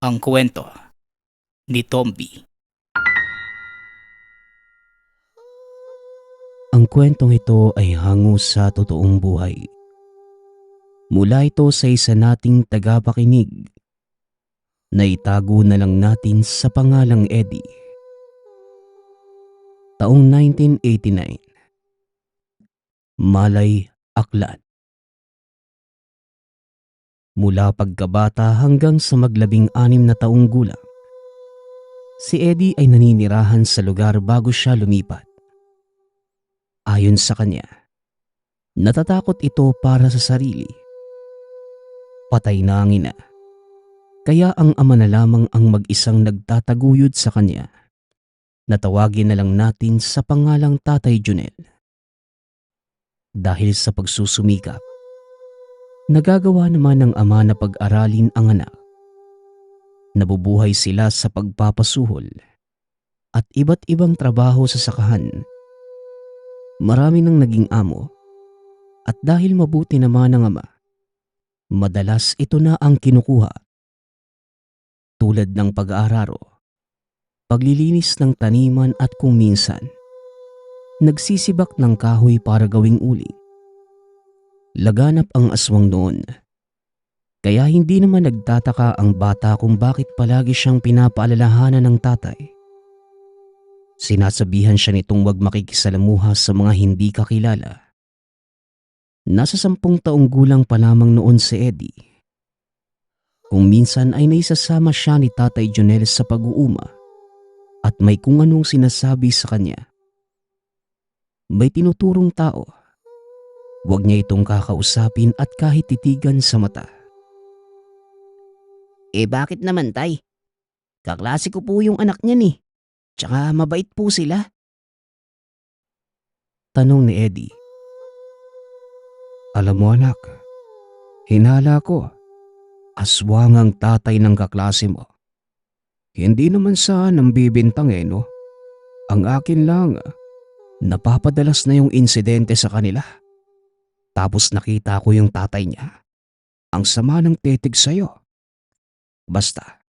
Ang kwento ni Tomby. Ang kwentong ito ay hango sa totoong buhay. Mula ito sa isa nating tagapakinig na itago na lang natin sa pangalang Eddie. Taong 1989. Malay, Aklan. Mula pagkabata hanggang sa maglabing-anim na taong gulang, si Eddie ay naninirahan sa lugar bago siya lumipat. Ayon sa kanya, natatakot ito para sa sarili. Patay na ang ina, kaya ang ama na lamang ang mag-isang nagtataguyod sa kanya. Natawagin na lang natin sa pangalang Tatay Junel. Dahil sa pagsusumikap, nagagawa naman ng ama na pag-aralin ang anak. Nabubuhay sila sa pagpapasuhol at iba't ibang trabaho sa sakahan. Marami nang naging amo at dahil mabuti naman ang ama, madalas ito na ang kinukuha. Tulad ng pag-aararo, paglilinis ng taniman at kung minsan, nagsisibak ng kahoy para gawing uling. Laganap ang aswang noon, kaya hindi naman nagtataka ang bata kung bakit palagi siyang pinapaalalahanan ng tatay. Sinasabihan siya nitong huwag makikisalamuha sa mga hindi kakilala. Nasa 10 taong gulang pa lamang noon si Eddie. Kung minsan ay naisasama siya ni Tatay Junel sa pag-uuma at may kung anong sinasabi sa kanya. May tinuturong tao. Huwag niya itong kakausapin at kahit titigan sa mata. Bakit naman, tay? Kaklase ko po yung anak niyan eh. Tsaka mabait po sila. Tanong ni Eddie. Alam mo anak, hinala ko, aswang ang tatay ng kaklase mo. Hindi naman sa nambibintang no? Ang akin lang, napapadalas na yung insidente sa kanila. Tapos nakita ko yung tatay niya. Ang sama ng titig sa'yo. Basta,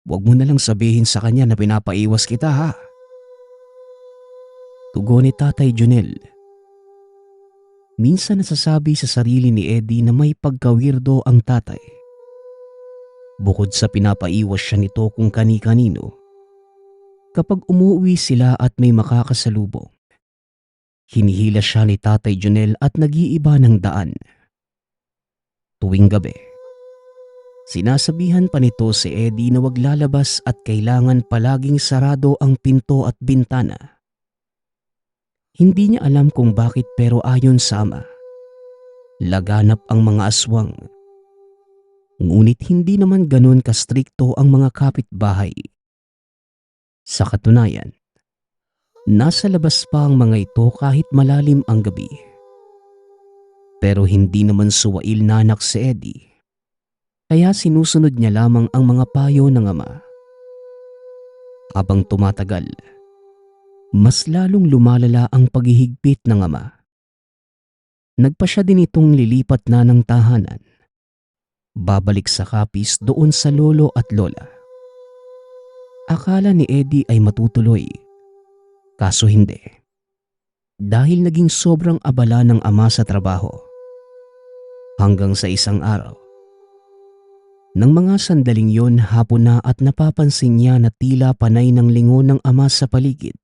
huwag mo na lang sabihin sa kanya na pinapaiwas kita ha. Tugon ni Tatay Junel. Minsan nasasabi sa sarili ni Eddie na may pagka-weirdo ang tatay. Bukod sa pinapaiwas siya nito kung kani-kanino, kapag umuwi sila at may makakasalubong, hinihila siya ni Tatay Junel at nag-iiba ng daan. Tuwing gabi, sinasabihan pa nito si Eddie na wag lalabas at kailangan palaging sarado ang pinto at bintana. Hindi niya alam kung bakit pero ayon sa ama, laganap ang mga aswang. Ngunit hindi naman ganun kastrikto ang mga kapitbahay. Sa katunayan, nasa labas pa ang mga ito kahit malalim ang gabi. Pero hindi naman suwail na anak si Eddie. Kaya sinusunod niya lamang ang mga payo ng ama. Habang tumatagal, mas lalong lumalala ang paghihigpit ng ama. Nagpasya din itong lilipat na ng tahanan. Babalik sa kapis doon sa lolo at lola. Akala ni Eddie ay matutuloy. Kaso hindi. Dahil naging sobrang abala ng ama sa trabaho. Hanggang sa isang araw, nang mga sandaling yon hapon na at napapansin niya na tila panay ng lingon ng ama sa paligid.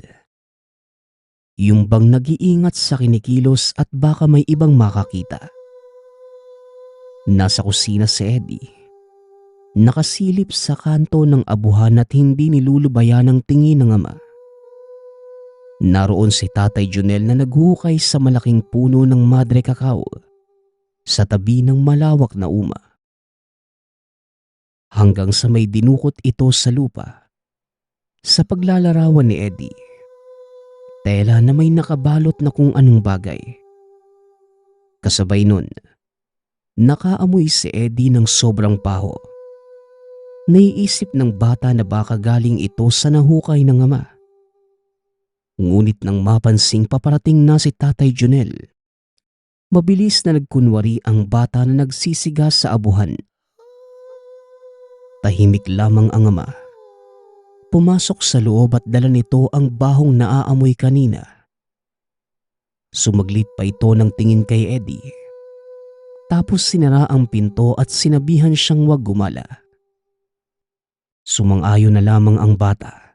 Yung bang nag-iingat sa kinikilos at baka may ibang makakita. Nasa kusina si Eddie. Nakasilip sa kanto ng abuhan at hindi nilulubayan ang tingin ng ama. Naroon si Tatay Junel na naghukay sa malaking puno ng madre cacao sa tabi ng malawak na uma. Hanggang sa may dinukot ito sa lupa. Sa paglalarawan ni Eddie, tela na may nakabalot na kung anong bagay. Kasabay nun, nakaamoy si Eddie ng sobrang paho. Naiisip ng bata na baka galing ito sa nahukay ng ama. Ngunit nang mapansing paparating na si Tatay Junel, mabilis na nagkunwari ang bata na nagsisiga sa abuhan. Tahimik lamang ang ama. Pumasok sa loob at dala nito ang bahong naaamoy kanina. Sumaglit pa ito ng tingin kay Eddie. Tapos sinara ang pinto at sinabihan siyang huwag gumala. Sumang-ayon na lamang ang bata.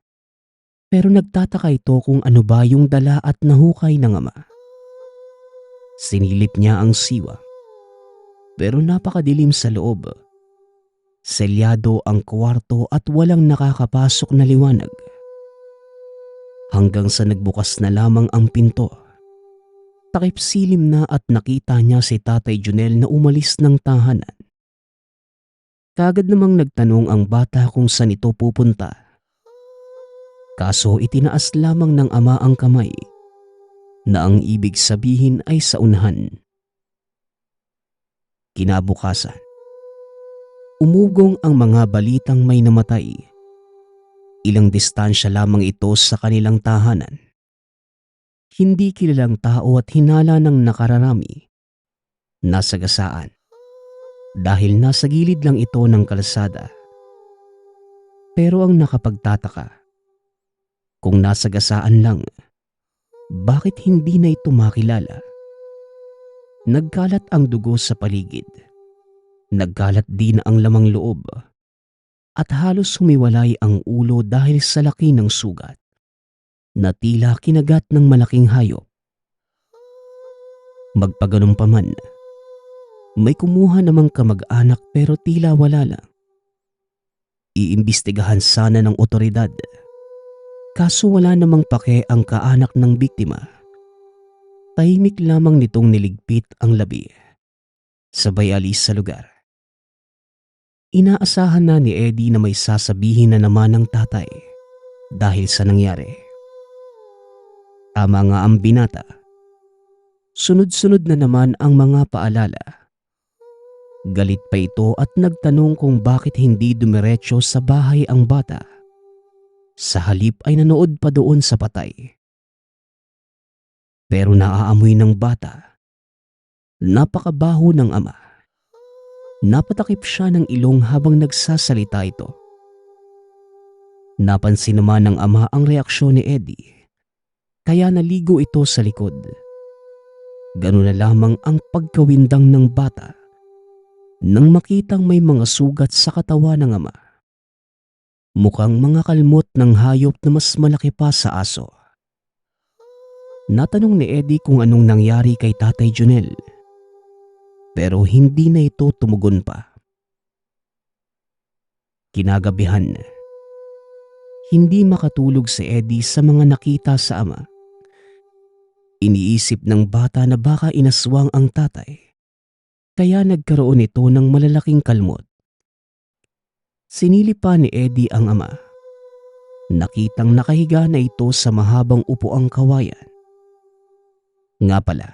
Pero nagtataka ito kung ano ba yung dala at nahukay ng ama. Sinilip niya ang siwa. Pero napakadilim sa loob. Selyado ang kwarto at walang nakakapasok na liwanag. Hanggang sa nagbukas na lamang ang pinto. Takip silim na at nakita niya si Tatay Junel na umalis ng tahanan. Kaagad namang nagtanong ang bata kung saan ito pupunta. Kaso itinaas lamang ng ama ang kamay na ang ibig sabihin ay sa unahan. Kinabukasan, umugong ang mga balitang may namatay. Ilang distansya lamang ito sa kanilang tahanan. Hindi kilalang tao at hinala ng nakararami. Nasagasaan. Dahil nasa gilid lang ito ng kalsada. Pero ang nakapagtataka, kung nasagasaan lang, bakit hindi na ito makilala? Nagkalat ang dugo sa paligid. Nagkalat din ang lamang loob. At halos humiwalay ang ulo dahil sa laki ng sugat na tila kinagat ng malaking hayop. Magpaganon pa man, may kumuha namang kamag-anak pero tila wala lang. Iimbestigahan sana ng otoridad. Kaso wala namang pake ang kaanak ng biktima. Tahimik lamang nitong niligpit ang labi. Sabay alis sa lugar. Inaasahan na ni Eddie na may sasabihin na naman ng tatay dahil sa nangyari. Tama nga ang binata. Sunod-sunod na naman ang mga paalala. Galit pa ito at nagtanong kung bakit hindi dumiretso sa bahay ang bata. Sa halip ay nanood pa doon sa patay. Pero naaamoy ng bata. Napakabaho ng ama. Napatakip siya ng ilong habang nagsasalita ito. Napansin naman ng ama ang reaksyon ni Eddie. Kaya naligo ito sa likod. Ganun na lamang ang pagkawindang ng bata nang makitang may mga sugat sa katawan ng ama. Mukhang mga kalmot ng hayop na mas malaki pa sa aso. Natanong ni Eddie kung anong nangyari kay Tatay Junel. Pero hindi na ito tumugon pa. Kinagabihan, hindi makatulog si Eddie sa mga nakita sa ama. Iniisip ng bata na baka inaswang ang tatay. Kaya nagkaroon ito ng malalaking kalmot. Sinilip pa ni Eddie ang ama. Nakitang nakahiga na ito sa mahabang upuang kawayan. Nga pala,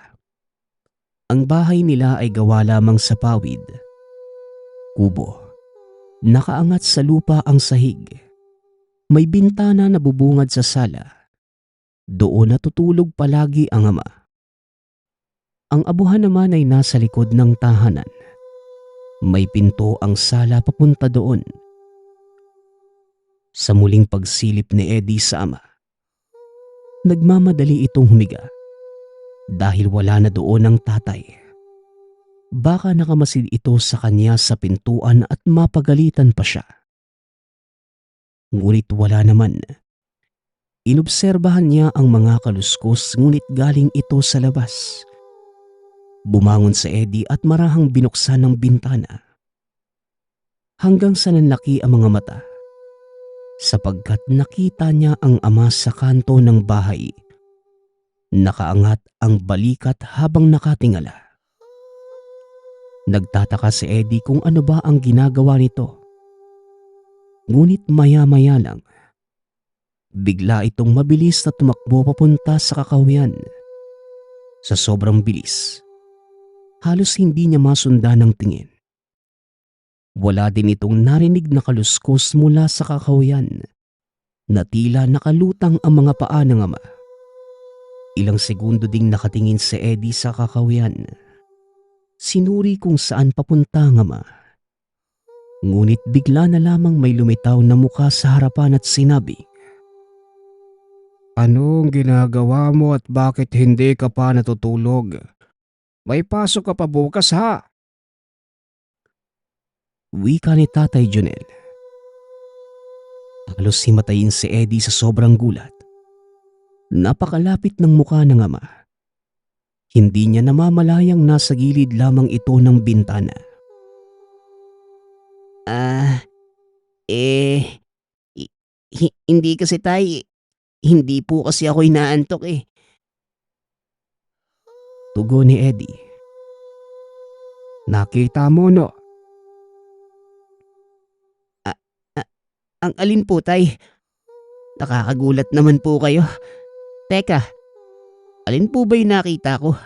ang bahay nila ay gawa lamang sa pawid. Kubo. Nakaangat sa lupa ang sahig. May bintana na bubungad sa sala. Doon natutulog palagi ang ama. Ang abuhan naman ay nasa likod ng tahanan. May pinto ang sala papunta doon. Sa muling pagsilip ni Eddie sa ama, nagmamadali itong humiga dahil wala na doon ang tatay. Baka nakamasid ito sa kanya sa pintuan at mapagalitan pa siya. Ngunit wala naman. Inobserbahan niya ang mga kaluskos ngunit galing ito sa labas. Bumangon si Eddie at marahang binuksan ng bintana. Hanggang sa nanlaki ang mga mata. Sapagkat nakita niya ang ama sa kanto ng bahay. Nakaangat ang balikat habang nakatingala. Nagtataka si Eddie kung ano ba ang ginagawa nito. Ngunit maya-maya lang, bigla itong mabilis na tumakbo papunta sa kakahuyan. Sa sobrang bilis, halos hindi niya masundan ng tingin. Wala din itong narinig na kaluskos mula sa kakahuyan na tila nakalutang ang mga paa ng ama. Ilang segundo ding nakatingin si Eddie sa kakahuyan. Sinuri kung saan papunta ang ama. Ngunit bigla na lamang may lumitaw na mukha sa harapan at sinabi, "Anong ginagawa mo at bakit hindi ka pa natutulog? May pasok ka pa bukas ha?" Wika ni Tatay Junel. Halos himatayin si Eddie sa sobrang gulat. Napakalapit ng mukha ng ama. Hindi niya namamalayang nasa gilid lamang ito ng bintana. Ah, eh, hindi kasi tay, hindi po kasi ako inaantok eh. Tugon ni Eddie. "Nakita mo no?" Ang alin po tay? Nakakagulat naman po kayo. Teka, alin po ba yung nakita ko?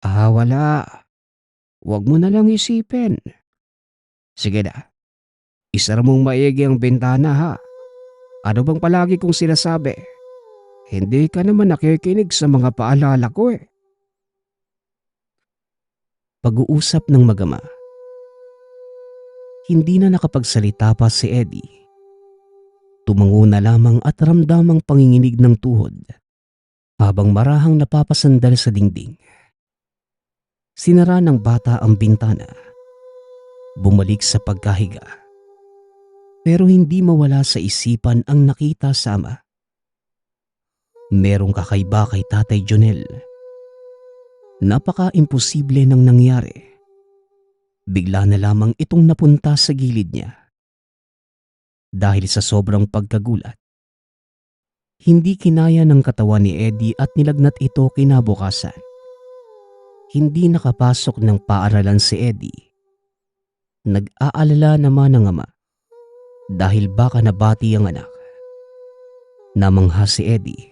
Wala. Huwag mo na lang isipin. Sige na, isara mong maigi ang bintana ha. Ano bang palagi kong sinasabi? Hindi ka naman nakikinig sa mga paalala ko eh. Pag-uusap ng magama. Hindi na nakapagsalita pa si Eddie. Tumango na lamang at ramdamang panginginig ng tuhod habang marahang napapasandal sa dingding. Sinara ng bata ang bintana. Bumalik sa pagkahiga. Pero hindi mawala sa isipan ang nakita sa ama. Merong kakaiba kay Tatay Junel. Napaka-imposible nang nangyari. Bigla na lamang itong napunta sa gilid niya. Dahil sa sobrang pagkagulat, hindi kinaya ng katawan ni Eddie at nilagnat ito kinabukasan. Hindi nakapasok ng paaralan si Eddie. Nag-aalala naman ang ama dahil baka nabati ang anak. Namangha si Eddie.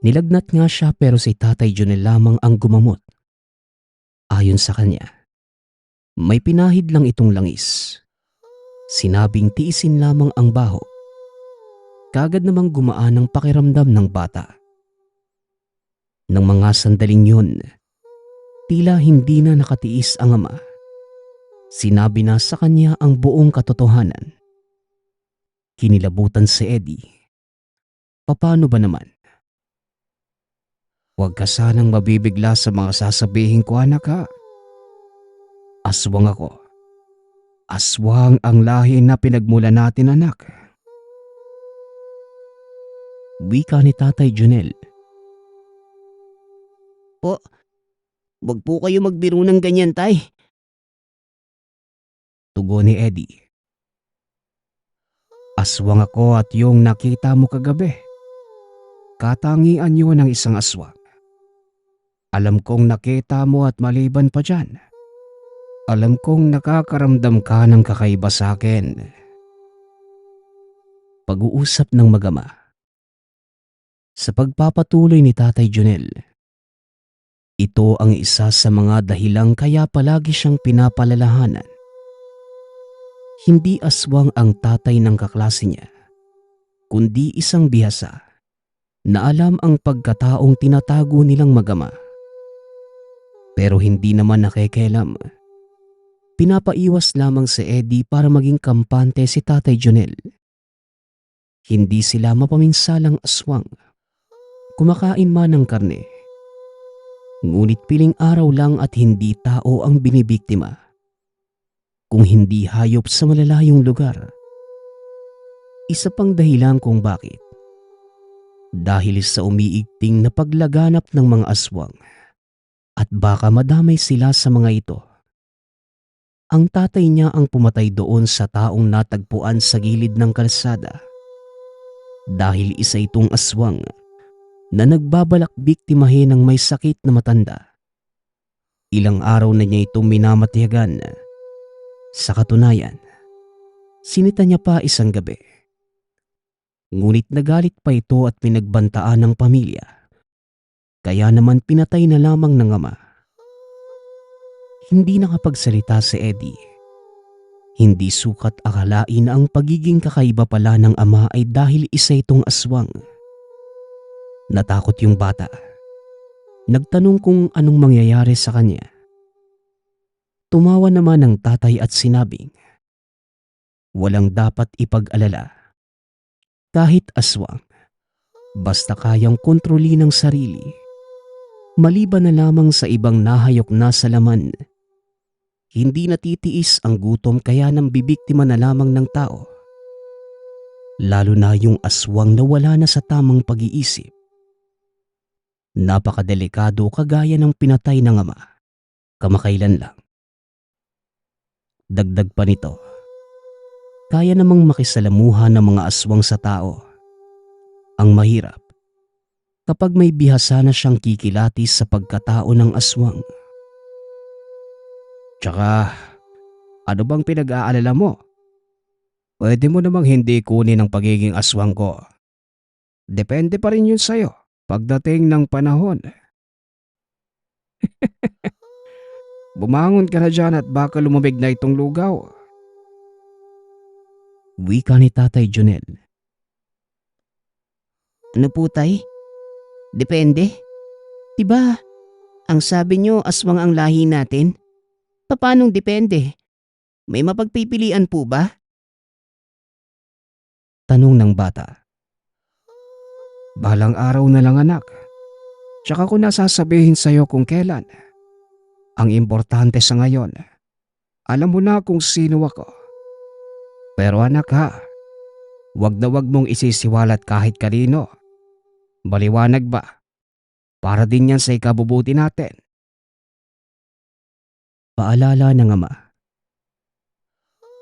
Nilagnat nga siya pero si Tatay Junel lamang ang gumamot. Ayon sa kanya, may pinahid lang itong langis. Sinabing tiisin lamang ang baho. Kagad namang gumaan ang pakiramdam ng bata. Nang mga sandaling yun, tila hindi na nakatiis ang ama. Sinabi na sa kanya ang buong katotohanan. Kinilabutan si Eddie. Paano ba naman? Huwag ka sanang mabibigla sa mga sasabihin ko, anak ha. Aswang ako. Aswang ang lahi na pinagmula natin, anak. Wika ni Tatay Junel. Wag po kayo magbiro ng ganyan tay. Tugon ni Eddie. Aswang ako at yung nakita mo kagabi. Katangian yun ng isang aswang. Alam kong nakita mo at maliban pa dyan, alam kong nakakaramdam ka ng kakaiba sa akin. Pag-uusap ng magama. Sa pagpapatuloy ni Tatay Junel, ito ang isa sa mga dahilang kaya palagi siyang pinapalalahanan. Hindi aswang ang tatay ng kaklase niya, kundi isang bihasa na alam ang pagkataong tinatago nilang magama. Pero hindi naman nakikialam. Pinapaiwas lamang si Eddie para maging kampante si Tatay Junel. Hindi sila mapaminsalang aswang. Kumakain man ng karne. Ngunit piling araw lang at hindi tao ang binibiktima. Kung hindi hayop sa malalayong lugar. Isa pang dahilan kung bakit. Dahil sa umiigting na paglaganap ng mga aswang. At baka madamay sila sa mga ito. Ang tatay niya ang pumatay doon sa taong natagpuan sa gilid ng kalsada. Dahil isa itong aswang na nagbabalak biktimahin ng may sakit na matanda. Ilang araw na niya itong minamatiyagan. Sa katunayan, sinita niya pa isang gabi. Ngunit nagalit pa ito at pinagbantaan ng pamilya. Kaya naman pinatay na lamang ng ama. Hindi nakapagsalita si Eddie. Hindi sukat akalain na ang pagiging kakaiba pala ng ama ay dahil isa itong aswang. Natakot yung bata. Nagtanong kung anong mangyayari sa kanya. Tumawa naman ang tatay at sinabing, walang dapat ipag-alala. Kahit aswang, basta kayang kontrolin ang sarili, maliban na lamang sa ibang nahayok na sa laman, hindi natitiis ang gutom kaya nang bibiktima na lamang ng tao. Lalo na yung aswang na wala na sa tamang pag-iisip. Napakadelikado kagaya ng pinatay ng ama, kamakailan lang. Dagdag pa nito, kaya namang makisalamuha ng mga aswang sa tao. Ang mahirap, kapag may bihasa na siyang kikilatis sa pagkatao ng aswang. Tsaka, ano bang pinag-aalala mo? Pwede mo namang hindi kunin ang pagiging aswang ko. Depende pa rin yun sa'yo pagdating ng panahon. Bumangon ka na dyan at baka lumamig na itong lugaw. Wika ni Tatay Junel. Ano po tay? Depende. Diba, ang sabi nyo aswang ang lahi natin? Paanong depende? May mapagpipilian po ba? Tanong ng bata. Balang araw na lang anak. Tsaka ko nasasabihin sa'yo kung kailan. Ang importante sa ngayon, alam mo na kung sino ako. Pero anak ha, wag na wag mong isisiwalat kahit kanino. Baliwanag ba? Para din yan sa ikabubuti natin. Paalala ng ama.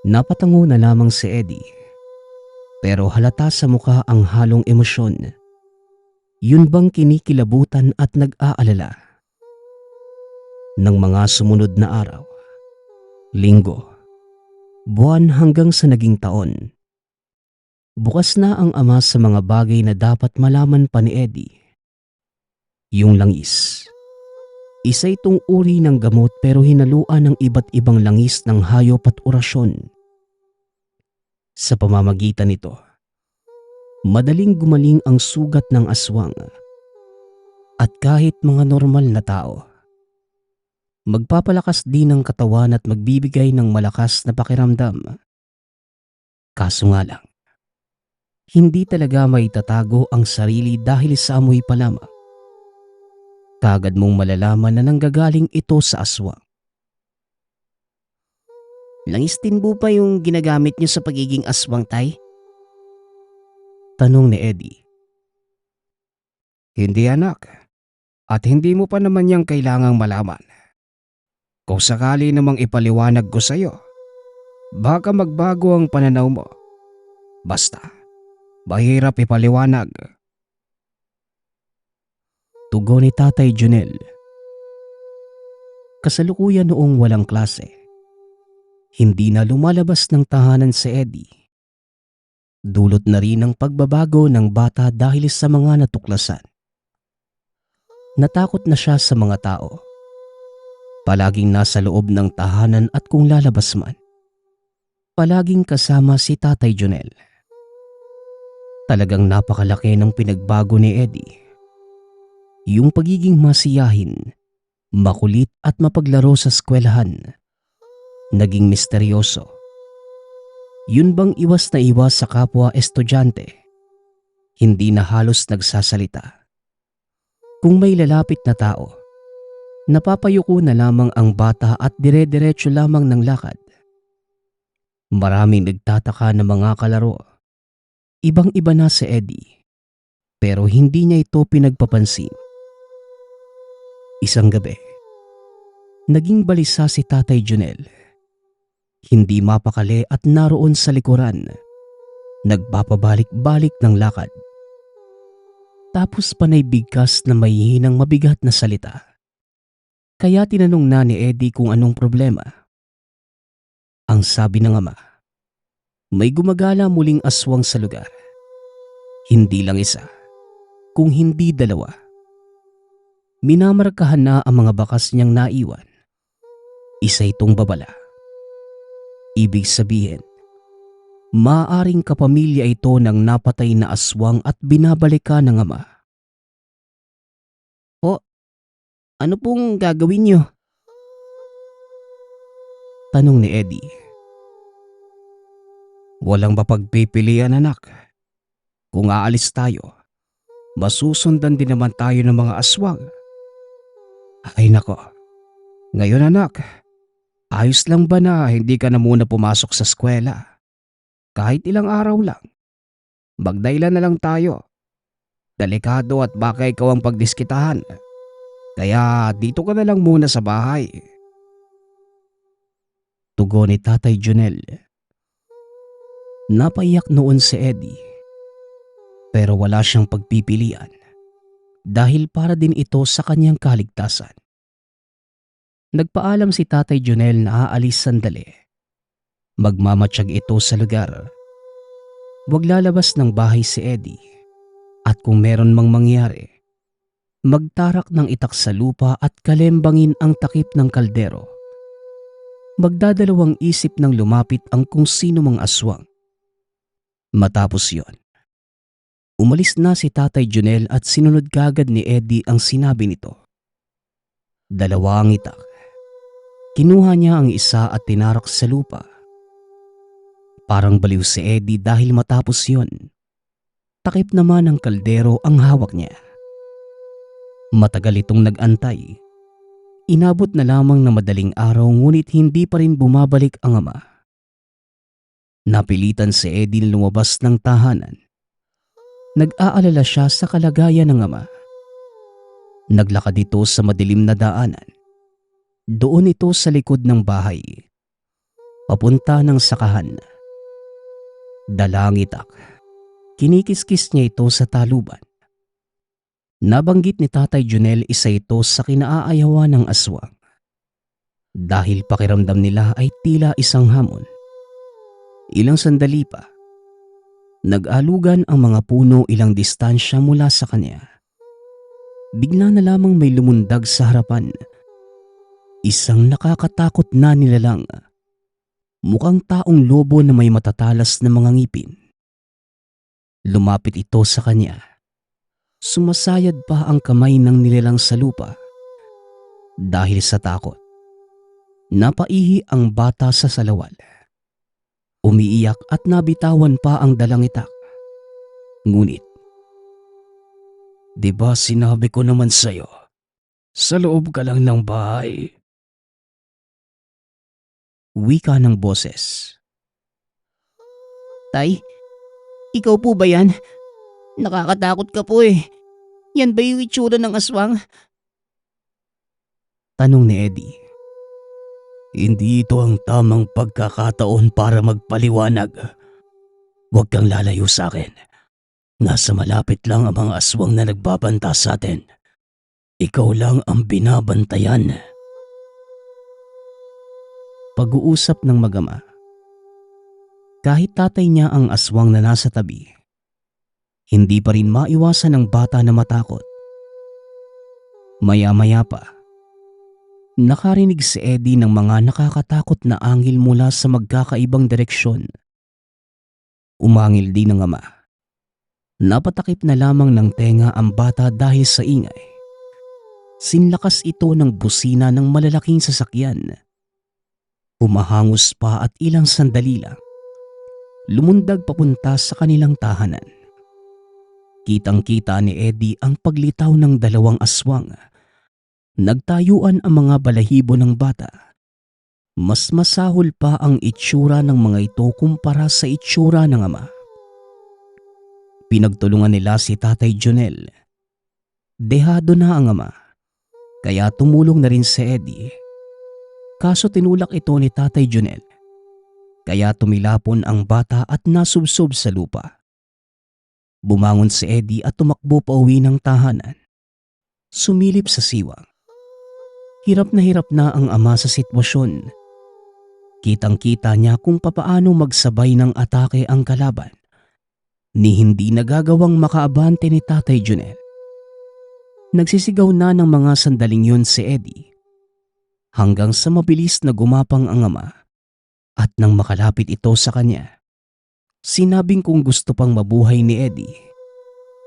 Napatango na lamang si Eddie. Pero halata sa mukha ang halong emosyon. Yun bang kinikilabutan at nag-aalala? Ng mga sumunod na araw, linggo, buwan hanggang sa naging taon, bukas na ang ama sa mga bagay na dapat malaman pa ni Eddie. Yung langis. Isa itong uri ng gamot pero hinaluan ng iba't ibang langis ng hayop at orasyon. Sa pamamagitan nito, madaling gumaling ang sugat ng aswang. At kahit mga normal na tao, magpapalakas din ang katawan at magbibigay ng malakas na pakiramdam. Kaso nga lang, hindi talaga maitatago ang sarili dahil sa amoy pa lamang. Kagad mong malalaman na nanggagaling ito sa aswang. Langis din po pa yung ginagamit nyo sa pagiging aswang tay? Tanong ni Eddie. Hindi anak, at hindi mo pa naman yang kailangang malaman. Kung sakali namang ipaliwanag ko sa'yo, baka magbago ang pananaw mo. Basta, mahirap ipaliwanag. Tugon ni Tatay Junel. Kasalukuyan noong walang klase, hindi na lumalabas ng tahanan si Eddie. Dulot na rin ang pagbabago ng bata dahil sa mga natuklasan. Natakot na siya sa mga tao. Palaging nasa loob ng tahanan at kung lalabas man, palaging kasama si Tatay Junel. Talagang napakalaki ng pinagbago ni Eddie. Yung pagiging masiyahin, makulit at mapaglaro sa eskwelahan, naging misteryoso. Yun bang iwas na iwas sa kapwa estudyante, hindi na halos nagsasalita. Kung may lalapit na tao, napapayuko na lamang ang bata at dire-diretso lamang ng lakad. Maraming nagtataka na mga kalaro. Ibang-iba na si Eddie, pero hindi niya ito pinagpapansin. Isang gabi, naging balisa si Tatay Junel. Hindi mapakali at naroon sa likuran, nagpapabalik-balik ng lakad. Tapos panay bigkas na may hinang mabigat na salita. Kaya tinanong na ni Eddie kung anong problema. Ang sabi ng ama, may gumagala muling aswang sa lugar. Hindi lang isa, kung hindi dalawa. Minamarkahan na ang mga bakas niyang naiwan. Isa itong babala. Ibig sabihin, maaaring kapamilya ito ng napatay na aswang at binabalikan ng ama. Ano pong gagawin nyo? Tanong ni Eddie. Walang mapagpipilian anak. Kung aalis tayo, masusundan din naman tayo ng mga aswang. Ay nako, ngayon anak, ayos lang ba na hindi ka na muna pumasok sa eskwela? Kahit ilang araw lang. Magdailan na lang tayo. Delikado at baka ikaw ang pagdiskitahan. Kaya dito ka na lang muna sa bahay. Tugon ni Tatay Junel. Napaiyak noon si Eddie. Pero wala siyang pagpipilian dahil para din ito sa kanyang kaligtasan. Nagpaalam si Tatay Junel na aalis sandali. Magmamatsyag ito sa lugar. Huwag lalabas ng bahay si Eddie at kung meron mang mangyari, magtarak ng itak sa lupa at kalembangin ang takip ng kaldero. Magdadalawang isip ng lumapit ang kung sino mang aswang. Matapos yon, umalis na si Tatay Junel at sinunod kagad ni Eddie ang sinabi nito. Dalawa ang itak. Kinuha niya ang isa at tinarak sa lupa. Parang baliw si Eddie dahil matapos yon, takip naman ng kaldero ang hawak niya. Matagal itong nag-antay. Inabot na lamang na madaling araw ngunit hindi pa rin bumabalik ang ama. Napilitan si Eddie na lumabas ng tahanan. Nag-aalala siya sa kalagayan ng ama. Naglakad ito sa madilim na daanan. Doon ito sa likod ng bahay. Papunta ng sakahan. Dalang itak. Kinikiskis niya ito sa taluban. Nabanggit ni Tatay Junel isa ito sa kinaayawan ng aswang. Dahil pakiramdam nila ay tila isang hamon. Ilang sandali pa, nag-alugan ang mga puno ilang distansya mula sa kanya. Bigla na lamang may lumundag sa harapan. Isang nakakatakot na nilalang. Mukhang taong lobo na may matatalas na mga ngipin. Lumapit ito sa kanya. Sumasayad pa ang kamay ng nilalang sa lupa. Dahil sa takot, napaihi ang bata sa salawal. Umiiyak at nabitawan pa ang dalang itak. Ngunit, di ba sinabi ko naman sa'yo, sa loob ka lang ng bahay? Wika ng boses. Tay, ikaw po ba yan? Nakakatakot ka po eh. Yan ba yung itsura ng aswang? Tanong ni Eddie. Hindi ito ang tamang pagkakataon para magpaliwanag. Huwag kang lalayo sa akin. Nasa malapit lang ang mga aswang na nagbabanta sa atin. Ikaw lang ang binabantayan. Pag-uusap ng mag-ama. Kahit tatay niya ang aswang na nasa tabi, hindi pa rin maiwasan ng bata na matakot. Maya-maya pa, nakarinig si Eddie ng mga nakakatakot na angil mula sa magkakaibang direksyon. Umangil din ng ama. Napatakip na lamang ng tenga ang bata dahil sa ingay. Sinlakas ito ng busina ng malalaking sasakyan. Humahangos pa at ilang sandali lang, lumundag papunta sa kanilang tahanan. Kitang-kita ni Eddie ang paglitaw ng dalawang aswang. Nagtayuan ang mga balahibo ng bata. Mas masahol pa ang itsura ng mga ito kumpara sa itsura ng ama. Pinagtulungan nila si Tatay Junel. Dehado na ang ama, kaya tumulong na rin si Eddie. Kaso tinulak ito ni Tatay Junel, kaya tumilapon ang bata at nasubsob sa lupa. Bumangon si Eddie at tumakbo pa uwi ng tahanan. Sumilip sa siwang. Hirap na ang ama sa sitwasyon. Kitang-kita niya kung papaano magsabay ng atake ang kalaban, ni hindi nagagawang makaabante ni Tatay Junel. Nagsisigaw na ng mga sandaling yun si Eddie, hanggang sa mabilis na gumapang ang ama. At nang makalapit ito sa kanya, sinabing kung gusto pang mabuhay ni Eddie,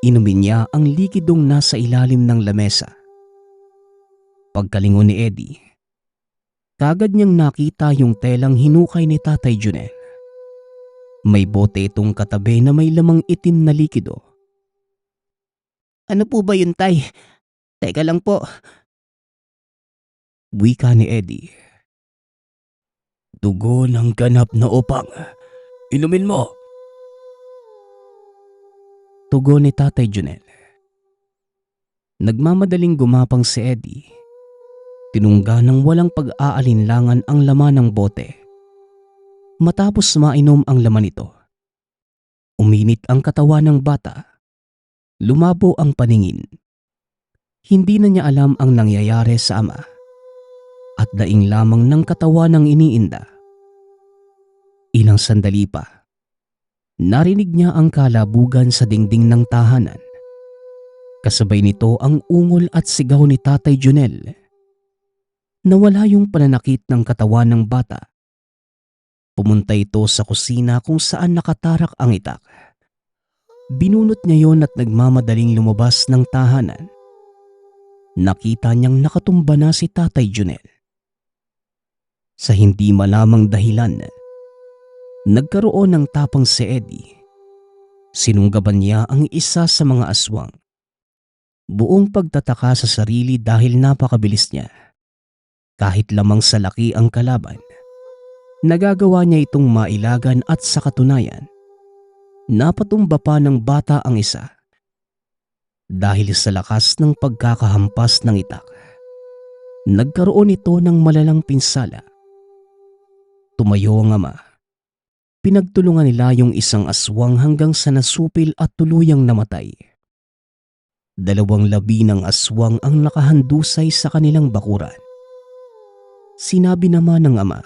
inumin niya ang likidong nasa ilalim ng lamesa. Pagkalingon ni Eddie, Kagad niyang nakita yung telang hinukay ni Tatay Junel. May bote itong katabi na may lamang itim na likido. Ano po ba yun, Tay? Teka lang po. Wika ni Eddie. Dugo ng ganap na upang. Inumin mo. Tugon ni Tatay Junel. Nagmamadaling gumapang si Eddie. Tinungga ng walang pag-aalinlangan ang laman ng bote. Matapos mainom ang laman nito, uminit ang katawan ng bata. Lumabo ang paningin. Hindi na niya alam ang nangyayari sa ama. At daing lamang ng katawan ng iniinda. Ilang sandali pa, narinig niya ang kalabugan sa dingding ng tahanan. Kasabay nito ang ungol at sigaw ni Tatay Junel. Nawala yung pananakit ng katawan ng bata. Pumunta ito sa kusina kung saan nakatarak ang itak. Binunot niya yon at nagmamadaling lumabas ng tahanan. Nakita niyang nakatumba na si Tatay Junel. Sa hindi malamang dahilan, nagkaroon ng tapang si Eddie. Sinunggaban niya ang isa sa mga aswang. Buong pagtataka sa sarili dahil napakabilis niya. Kahit lamang sa laki ang kalaban, nagagawa niya itong mailagan at sa katunayan, napatumba pa ng bata ang isa. Dahil sa lakas ng pagkakahampas ng itak, nagkaroon ito ng malalang pinsala. Tumayo ang ama. Pinagtulungan nila yung isang aswang hanggang sa nasupil at tuluyang namatay. 2 labi ng aswang ang nakahandusay sa kanilang bakuran. Sinabi naman ng ama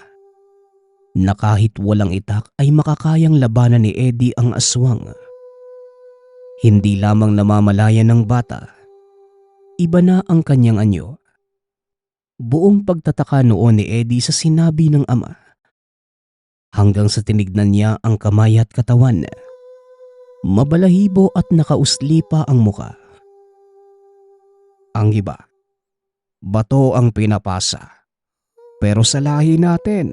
na kahit walang itak ay makakayang labanan ni Eddie ang aswang. Hindi lamang namamalayan ng bata, iba na ang kanyang anyo. Buong pagtataka noon ni Eddie sa sinabi ng ama. Hanggang sa tinignan niya ang kamay at katawan. Mabalahibo at nakausli pa ang muka. Ang iba, bato ang pinapasa. Pero sa lahi natin,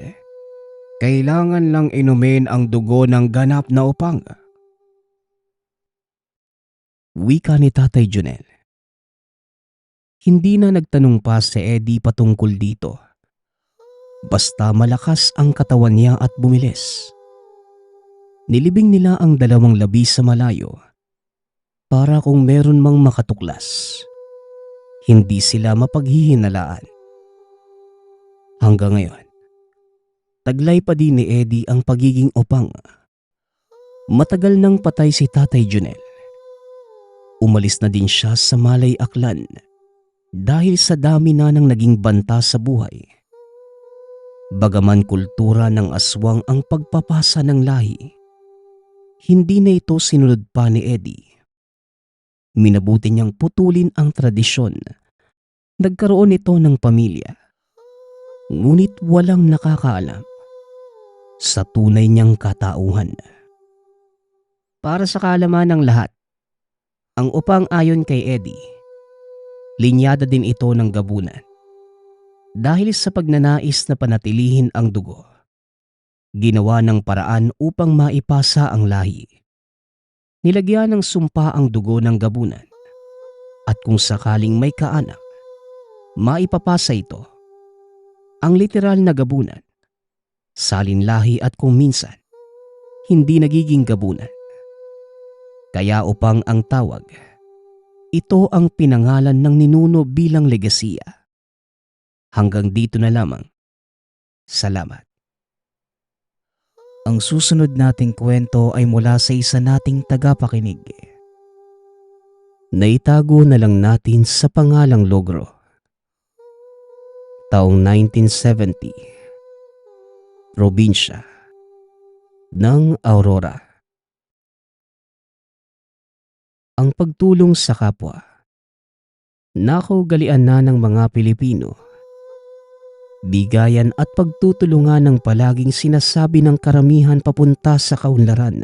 kailangan lang inumin ang dugo ng ganap na upang. Wika ni Tatay Junel. Hindi na nagtanong pa si Eddie patungkol dito. Basta malakas ang katawan niya at bumilis. Nilibing nila ang 2 labi sa malayo para kung meron mang makatuklas, hindi sila mapaghihinalaan. Hanggang ngayon, taglay pa din ni Eddie ang pagiging upang. Matagal nang patay si Tatay Junel. Umalis na din siya sa Malay Aklan dahil sa dami na ng naging banta sa buhay. Bagaman kultura ng aswang ang pagpapasa ng lahi, hindi na ito sinunod pa ni Eddie. Minabuti niyang putulin ang tradisyon. Nagkaroon ito ng pamilya. Ngunit walang nakakaalam sa tunay niyang katauhan. Para sa kaalaman ng lahat, ang upang ayon kay Eddie, linyada din ito ng gabunan. Dahil sa pagnanais na panatilihin ang dugo, ginawa ng paraan upang maipasa ang lahi. Nilagyan ng sumpa ang dugo ng gabunan at kung sakaling may kaanak, maipapasa ito. Ang literal na gabunan, salinlahi at kung minsan, hindi nagiging gabunan. Kaya upang ang tawag, ito ang pinangalan ng ninuno bilang legasiya. Hanggang dito na lamang. Salamat. Ang susunod nating kwento ay mula sa isa nating tagapakinig. Naitago na lang natin sa pangalang Logro. Taong 1970, probinsya ng Aurora. Ang pagtulong sa kapwa. Nakaugalian na ng mga Pilipino. Bigayan at pagtutulungan ang palaging sinasabi ng karamihan papunta sa kaunlaran.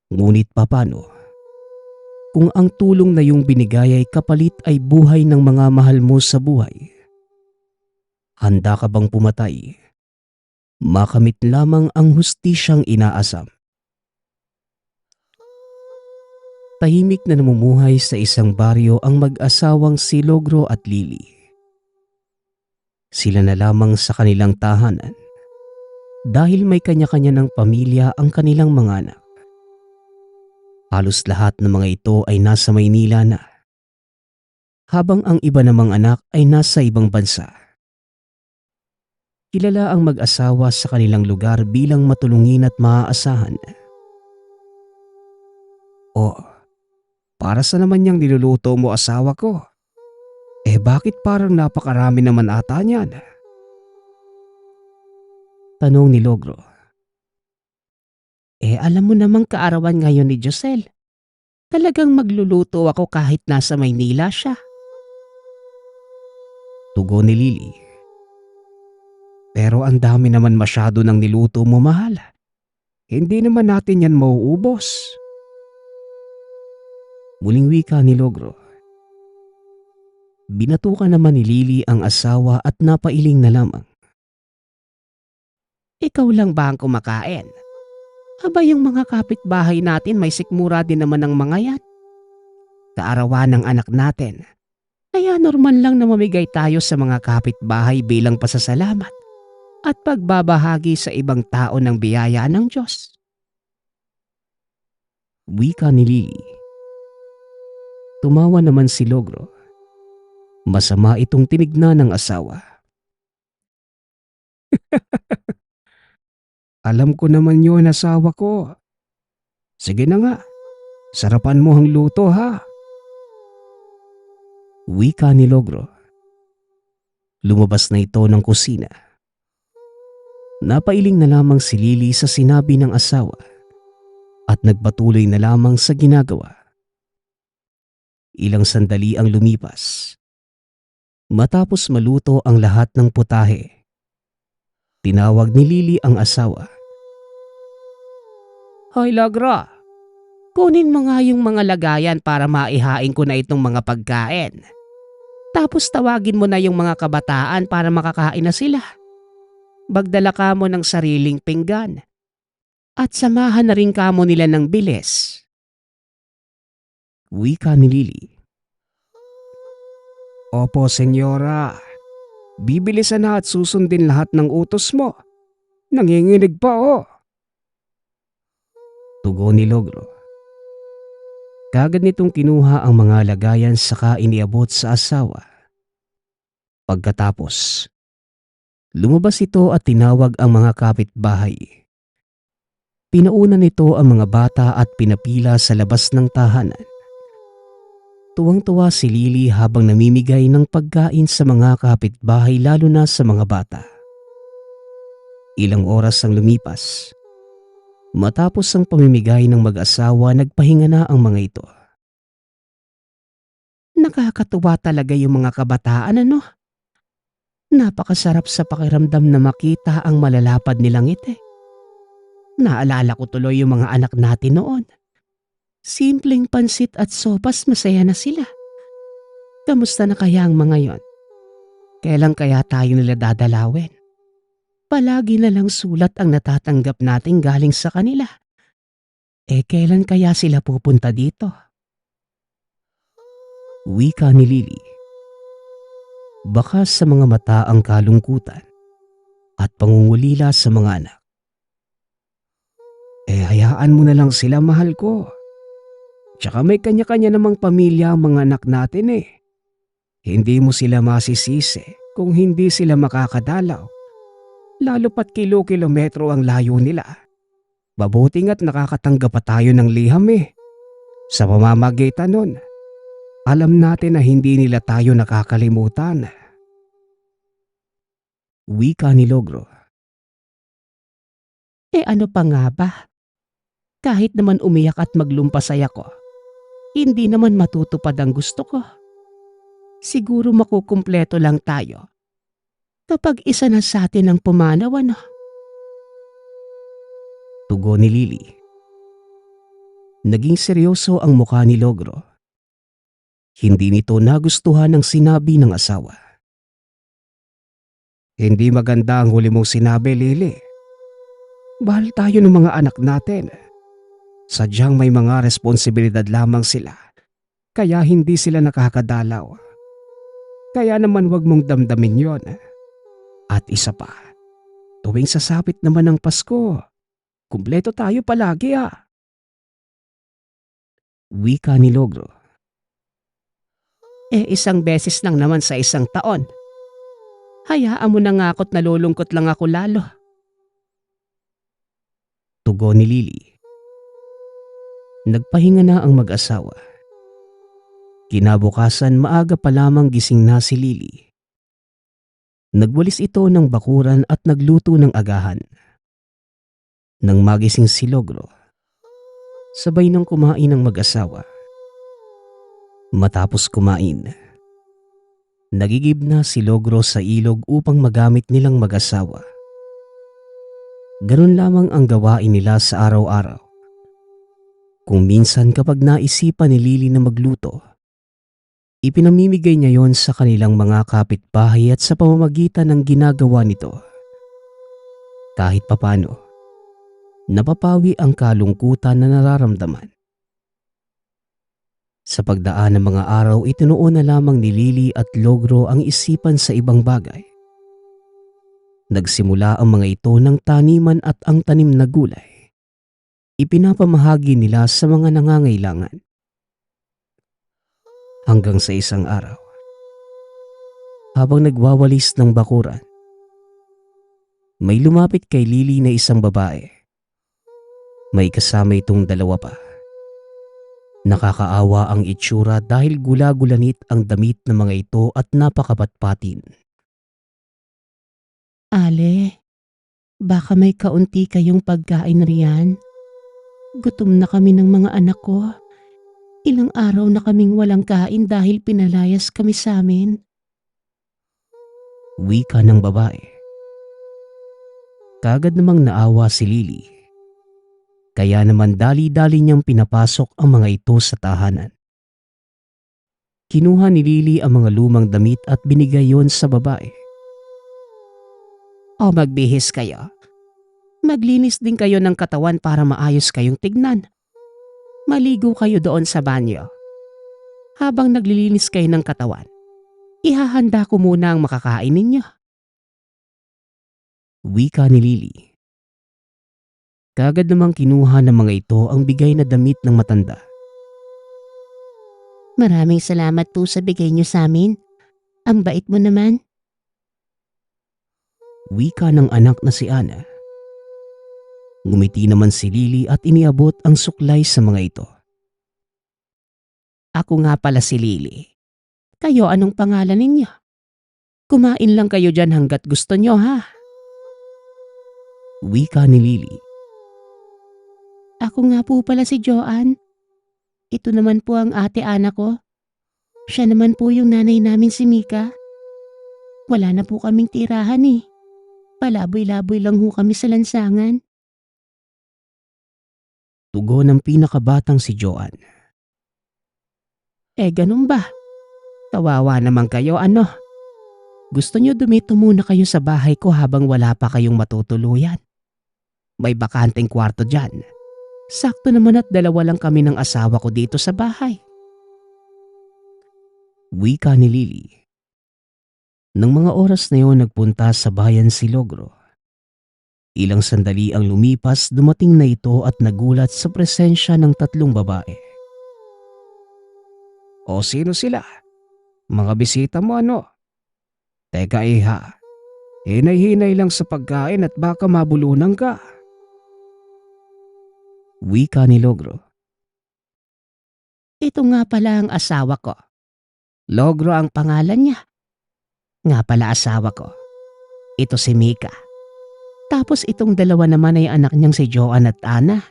Ngunit papano? Kung ang tulong na iyong binigay ay kapalit ay buhay ng mga mahal mo sa buhay. Handa ka bang pumatay? Makamit lamang ang hustisyang inaasam. Tahimik na namumuhay sa isang baryo ang mag-asawang si Logro at Lily. Sila na lamang sa kanilang tahanan dahil may kanya-kanya ng pamilya ang kanilang mga anak. Halos lahat ng mga ito ay nasa Maynila na, habang ang iba namang anak ay nasa ibang bansa. Kilala ang mag-asawa sa kanilang lugar bilang matulungin at maaasahan. O, para sa naman niyang niluluto mo asawa ko? Bakit parang napakarami naman ata niyan? Tanong ni Logro. Alam mo namang kaarawan ngayon ni Josel. Talagang magluluto ako kahit nasa Maynila siya. Tugon ni Lily. Pero ang dami naman masyado ng niluto mo, mahal. Hindi naman natin yan mauubos. Muling wika ni Logro. Binatukan naman ni Lily ang asawa at napailing na lamang. Ikaw lang ba ang kumakain? Aba, yung mga kapitbahay natin may sikmura din naman ng mga yan. Kaarawan ng anak natin. Kaya normal lang na mamigay tayo sa mga kapitbahay bilang pasasalamat at pagbabahagi sa ibang tao ng biyaya ng Diyos. Wika ni Lily. Tumawa naman si Logro. Masama itong tinignan ng asawa. Alam ko naman yun, asawa ko. Sige na nga, sarapan mo ang luto ha. Wika ni Logro. Lumabas na ito ng kusina. Napailing na lamang si Lily sa sinabi ng asawa at nagpatuloy na lamang sa ginagawa. Ilang sandali ang lumipas. Matapos maluto ang lahat ng putahe, tinawag ni Lily ang asawa. Hoy Logra, kunin mo nga yung mga lagayan para maihain ko na itong mga pagkain. Tapos tawagin mo na yung mga kabataan para makakain na sila. Magdala ka mo ng sariling pinggan at samahan na rin ka mo nila ng bilis. Wika ni Lily. Opo, senyora. Bibilisan na at susundin lahat ng utos mo. Nanginginig pa Tugon ni Logro. Kagad nitong kinuha ang mga lagayan saka iniabot sa asawa. Pagkatapos, lumabas ito at tinawag ang mga kapitbahay. Pinauna nito ang mga bata at pinapila sa labas ng tahanan. Tuwang-tuwa si Lily habang namimigay ng pagkain sa mga kapitbahay lalo na sa mga bata. Ilang oras ang lumipas. Matapos ang pamimigay ng mag-asawa, nagpahinga na ang mga ito. Nakakatuwa talaga yung mga kabataan, ano? Napakasarap sa pakiramdam na makita ang malalapad nilang ngiti. Naalala ko tuloy yung mga anak natin noon. Simpleng pansit at sopas, masaya na sila. Kamusta na kaya ang mga yon? Kailan kaya tayo nila dadalawin? Palagi na lang sulat ang natatanggap natin galing sa kanila. Kailan kaya sila pupunta dito? Wika ni Lily. Baka sa mga mata ang kalungkutan at pangungulila sa mga anak. Hayaan mo na lang sila, mahal ko. Tsaka may kanya-kanya namang pamilya ang mga anak natin Hindi mo sila masisisi kung hindi sila makakadalaw. Lalo pat kilo-kilometro ang layo nila. Mabuti nga't nakakatanggap pa tayo ng liham Sa pamamagitan nun, alam natin na hindi nila tayo nakakalimutan. Wika ni Logro. Ano pa nga ba? Kahit naman umiyak at maglumpasay ako, hindi naman matutupad ang gusto ko. Siguro makukumpleto lang tayo kapag isa na sa atin ang pumanaw, ano? Tugon ni Lily. Naging seryoso ang mukha ni Logro. Hindi nito nagustuhan ang sinabi ng asawa. Hindi maganda ang huli mong sinabi, Lily. Bahal tayo ng mga anak natin. Sadyang may mga responsibilidad lamang sila, kaya hindi sila nakakadalaw. Kaya naman wag mong damdamin yon. At isa pa, tuwing sasapit naman ng Pasko, kumpleto tayo palagi ah. Wika ni Logro. Isang beses lang naman sa isang taon. Hayaan mo na nga ako't nalulungkot lang ako lalo. Tugon ni Lily. Nagpahinga na ang mag-asawa. Kinabukasan maaga pa lamang gising na si Lily. Nagwalis ito ng bakuran at nagluto ng agahan. Nang magising si Logro, sabay nang kumain ang mag-asawa. Matapos kumain, nagigib na si Logro sa ilog upang magamit nilang mag-asawa. Ganun lamang ang gawain nila sa araw-araw. Kung minsan kapag naisipan ni Lily na magluto, ipinamimigay niya yon sa kanilang mga kapitbahay at sa pamamagitan ng ginagawa nito. Kahit papano, napapawi ang kalungkutan na nararamdaman. Sa pagdaan ng mga araw, itinuon na lamang ni Lily at Logro ang isipan sa ibang bagay. Nagsimula ang mga ito ng taniman at ang tanim na gulay. Ipinapamahagi nila sa mga nangangailangan. Hanggang sa isang araw, habang nagwawalis ng bakuran, may lumapit kay Lily na isang babae. May kasama itong dalawa pa. Nakakaawa ang itsura dahil gula-gulanit ang damit ng mga ito at napakapatpatin. Ale, baka may kaunti kayong pagkain riyan? Gutom na kami ng mga anak ko. Ilang araw na kaming walang kain dahil pinalayas kami sa amin. Wika ng babae. Kagad namang naawa si Lily. Kaya naman dali-dali niyang pinapasok ang mga ito sa tahanan. Kinuha ni Lily ang mga lumang damit at binigay yon sa babae. O magbihis kayo. Maglinis din kayo ng katawan para maayos kayong tignan. Maligo kayo doon sa banyo. Habang naglilinis kayo ng katawan, ihahanda ko muna ang makakain ninyo. Wika ni Lily. Kagad namang kinuha ng mga ito ang bigay na damit ng matanda. Maraming salamat po sa bigay niyo sa amin. Ang bait mo naman. Wika ng anak na si Ana. Ngumiti naman si Lily at iniabot ang suklay sa mga ito. Ako nga pala si Lily. Kayo anong pangalan ninyo? Kumain lang kayo dyan hanggat gusto nyo ha. Wika ni Lily. Ako nga po pala si Joanne. Ito naman po ang ate Ana ko. Siya naman po yung nanay namin si Mika. Wala na po kaming tirahan eh. Palaboy-laboy lang ho kami sa lansangan. Tugon ng pinakabatang si Joanne. Ganun ba? Kawawa naman kayo ano? Gusto nyo dumito muna kayo sa bahay ko habang wala pa kayong matutuluyan. May bakanteng kwarto dyan. Sakto naman at dalawa lang kami ng asawa ko dito sa bahay. Wika ni Lily. Nang mga oras na yun nagpunta sa bayan si Logro. Ilang sandali ang lumipas, dumating na ito at nagulat sa presensya ng tatlong babae. O sino sila? Mga bisita mo ano? Teka iha, hinay-hinay lang sa pagkain at baka mabulunan ka. Wika ni Logro. Ito nga pala ang asawa ko. Logro ang pangalan niya. Nga pala asawa ko. Ito si Mika. Tapos itong dalawa naman ay anak niyang si Joanne at Ana.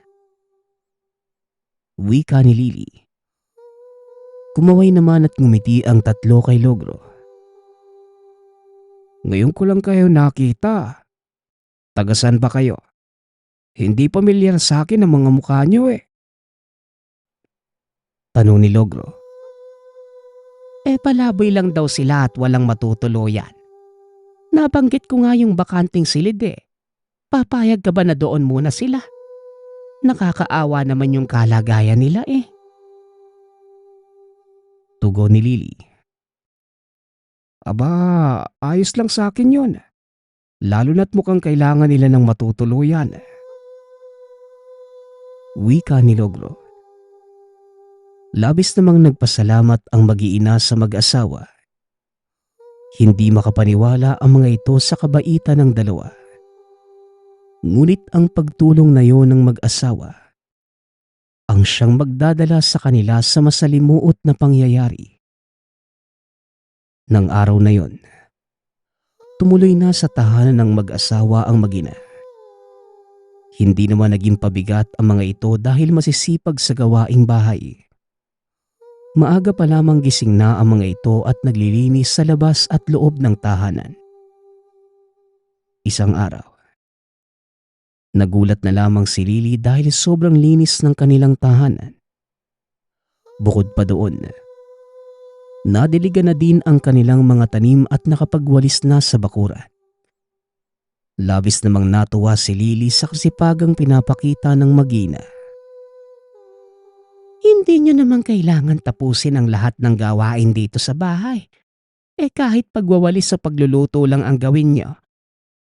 Wika ni Lily. Kumaway naman at ngumiti ang tatlo kay Logro. Ngayon ko lang kayo nakita. Tagasan ba kayo? Hindi pamilyar sa akin ang mga mukha niyo eh. Tanong ni Logro. Palaboy lang daw sila at walang matutuluyan. Nabanggit ko nga yung bakanting silid eh. Papayag ka ba na doon muna sila? Nakakaawa naman yung kalagayan nila eh. Tugon ni Lily. Aba, ayos lang sa akin yun. Lalo na't mukhang kailangan nila ng matutuluyan. Wika ni Logro. Labis namang nagpasalamat ang mag-iina sa mag-asawa. Hindi makapaniwala ang mga ito sa kabaitan ng dalawa. Ngunit ang pagtulong na yon ng mag-asawa ang siyang magdadala sa kanila sa masalimuot na pangyayari. Nang araw na yon, tumuloy na sa tahanan ng mag-asawa ang mag-ina. Hindi naman naging pabigat ang mga ito dahil masisipag sa gawaing bahay. Maaga pa lamang gising na ang mga ito at naglilinis sa labas at loob ng tahanan. Isang araw, nagulat na lamang si Lily dahil sobrang linis ng kanilang tahanan. Bukod pa doon, nadiligan na din ang kanilang mga tanim at nakapagwalis na sa bakuran. Labis namang natuwa si Lily sa kasipagang pinapakita ng mag-ina. Hindi nyo naman kailangan tapusin ang lahat ng gawain dito sa bahay. Kahit pagwawalis sa pagluluto lang ang gawin nyo,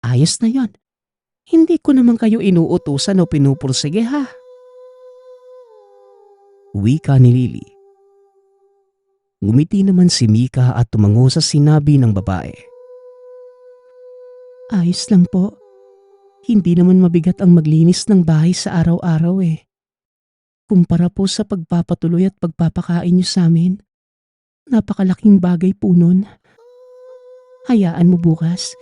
ayos na yon. Hindi ko naman kayo inuutusan o pinupursige ha. Wika ni Lily. Ngumiti naman si Mika at tumango sa sinabi ng babae. Ayos lang po. Hindi naman mabigat ang maglinis ng bahay sa araw-araw eh. Kumpara po sa pagpapatuloy at pagpapakain niyo sa amin, napakalaking bagay po nun. Hayaan mo bukas,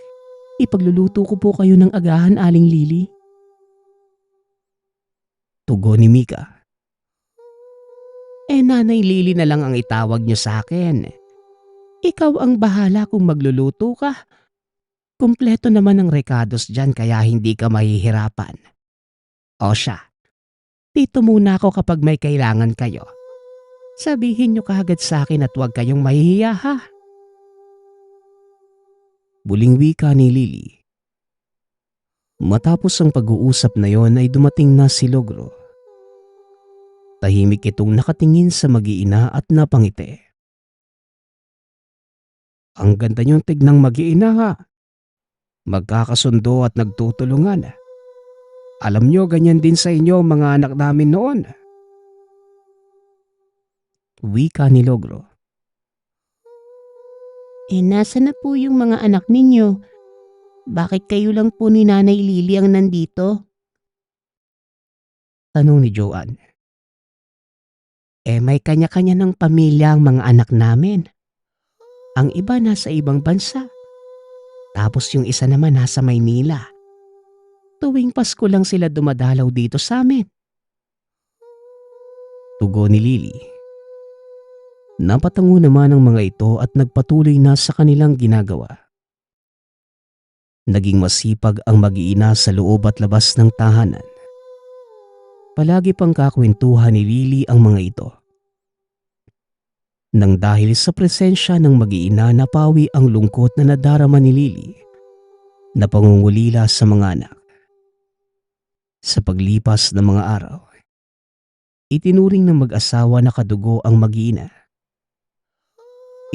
ipagluluto ko po kayo ng agahan, Aling Lily. Tugon ni Mika. Nanay Lily na lang ang itawag niyo sa akin. Ikaw ang bahala kung magluluto ka. Kumpleto naman ang rekados dyan kaya hindi ka mahihirapan. O siya, dito muna ako kapag may kailangan kayo. Sabihin niyo kaagad sa akin at huwag kayong mahihiya ha. Muling wika ni Lily. Matapos ang pag-uusap na yon ay dumating na si Logro. Tahimik itong nakatingin sa mag-iina at napangiti. Ang ganda niyong tignang mag-iina ha. Magkakasundo at nagtutulungan. Alam niyo ganyan din sa inyo mga anak namin noon. Wika ni Logro. Nasa na po yung mga anak ninyo? Bakit kayo lang po ni Nanay Lily ang nandito? Tanong ni Joanne. May kanya-kanya ng pamilya ang mga anak namin. Ang iba nasa ibang bansa. Tapos yung isa naman nasa Maynila. Tuwing Pasko lang sila dumadalaw dito sa amin. Tugon ni Lily. Napatango naman ang mga ito at nagpatuloy na sa kanilang ginagawa. Naging masipag ang mag-iina sa loob at labas ng tahanan. Palagi pang kakwentuhan ni Lily ang mga ito. Nang dahil sa presensya ng mag-iina napawi ang lungkot na nadarama ni Lily na pangungulila sa mga anak. Sa paglipas ng mga araw, itinuring ng mag-asawa na kadugo ang mag-iina.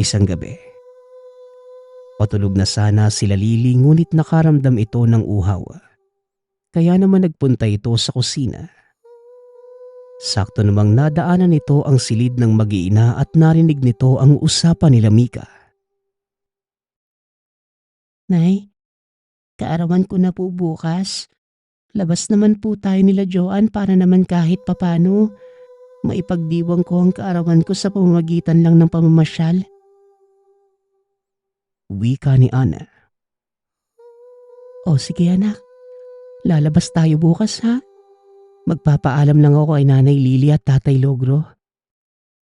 Isang gabi, patulog na sana sila Lily ngunit nakaramdam ito ng uhaw. Kaya naman nagpunta ito sa kusina. Sakto namang nadaanan nito ang silid ng mag-iina at narinig nito ang usapan nila Mika. Nay, kaarawan ko na po bukas. Labas naman po tayo nila Joanne para naman kahit papano maipagdiwang ko ang kaarawan ko sa pamamagitan lang ng pamamasyal. Wika ni Ana. O sige anak, lalabas tayo bukas ha. Magpapaalam lang ako kay Nanay Lily at Tatay Logro.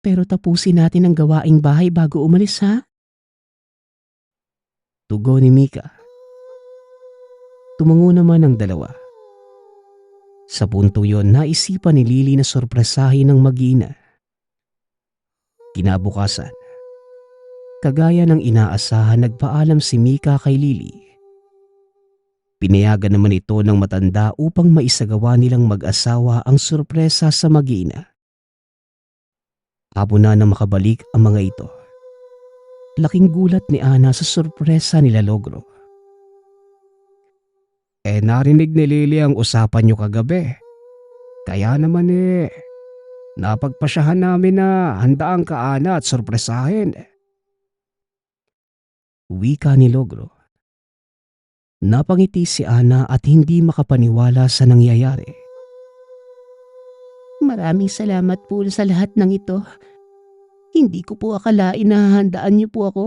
Pero tapusin natin ang gawaing bahay bago umalis ha. Tugon ni Mika. Tumango naman ang dalawa. Sa punto yon, naisipan ni Lily na sorpresahin ng mag-ina. Kinabukasan, kagaya ng inaasahan, nagpaalam si Mika kay Lily Pinayagan naman ito ng matanda upang maisagawa nilang mag-asawa ang sorpresa sa mag-iina. Hapon na nang makabalik ang mga ito. Laking gulat ni Ana sa sorpresa nila Logro. Narinig ni Lily ang usapan niyo kagabi. Kaya naman napagpasyahan namin na handaan ka Ana at sorpresahin. Wika ni Logro. Napangiti si Ana at hindi makapaniwala sa nangyayari. Maraming salamat po sa lahat ng ito. Hindi ko po akalain na handaan niyo po ako.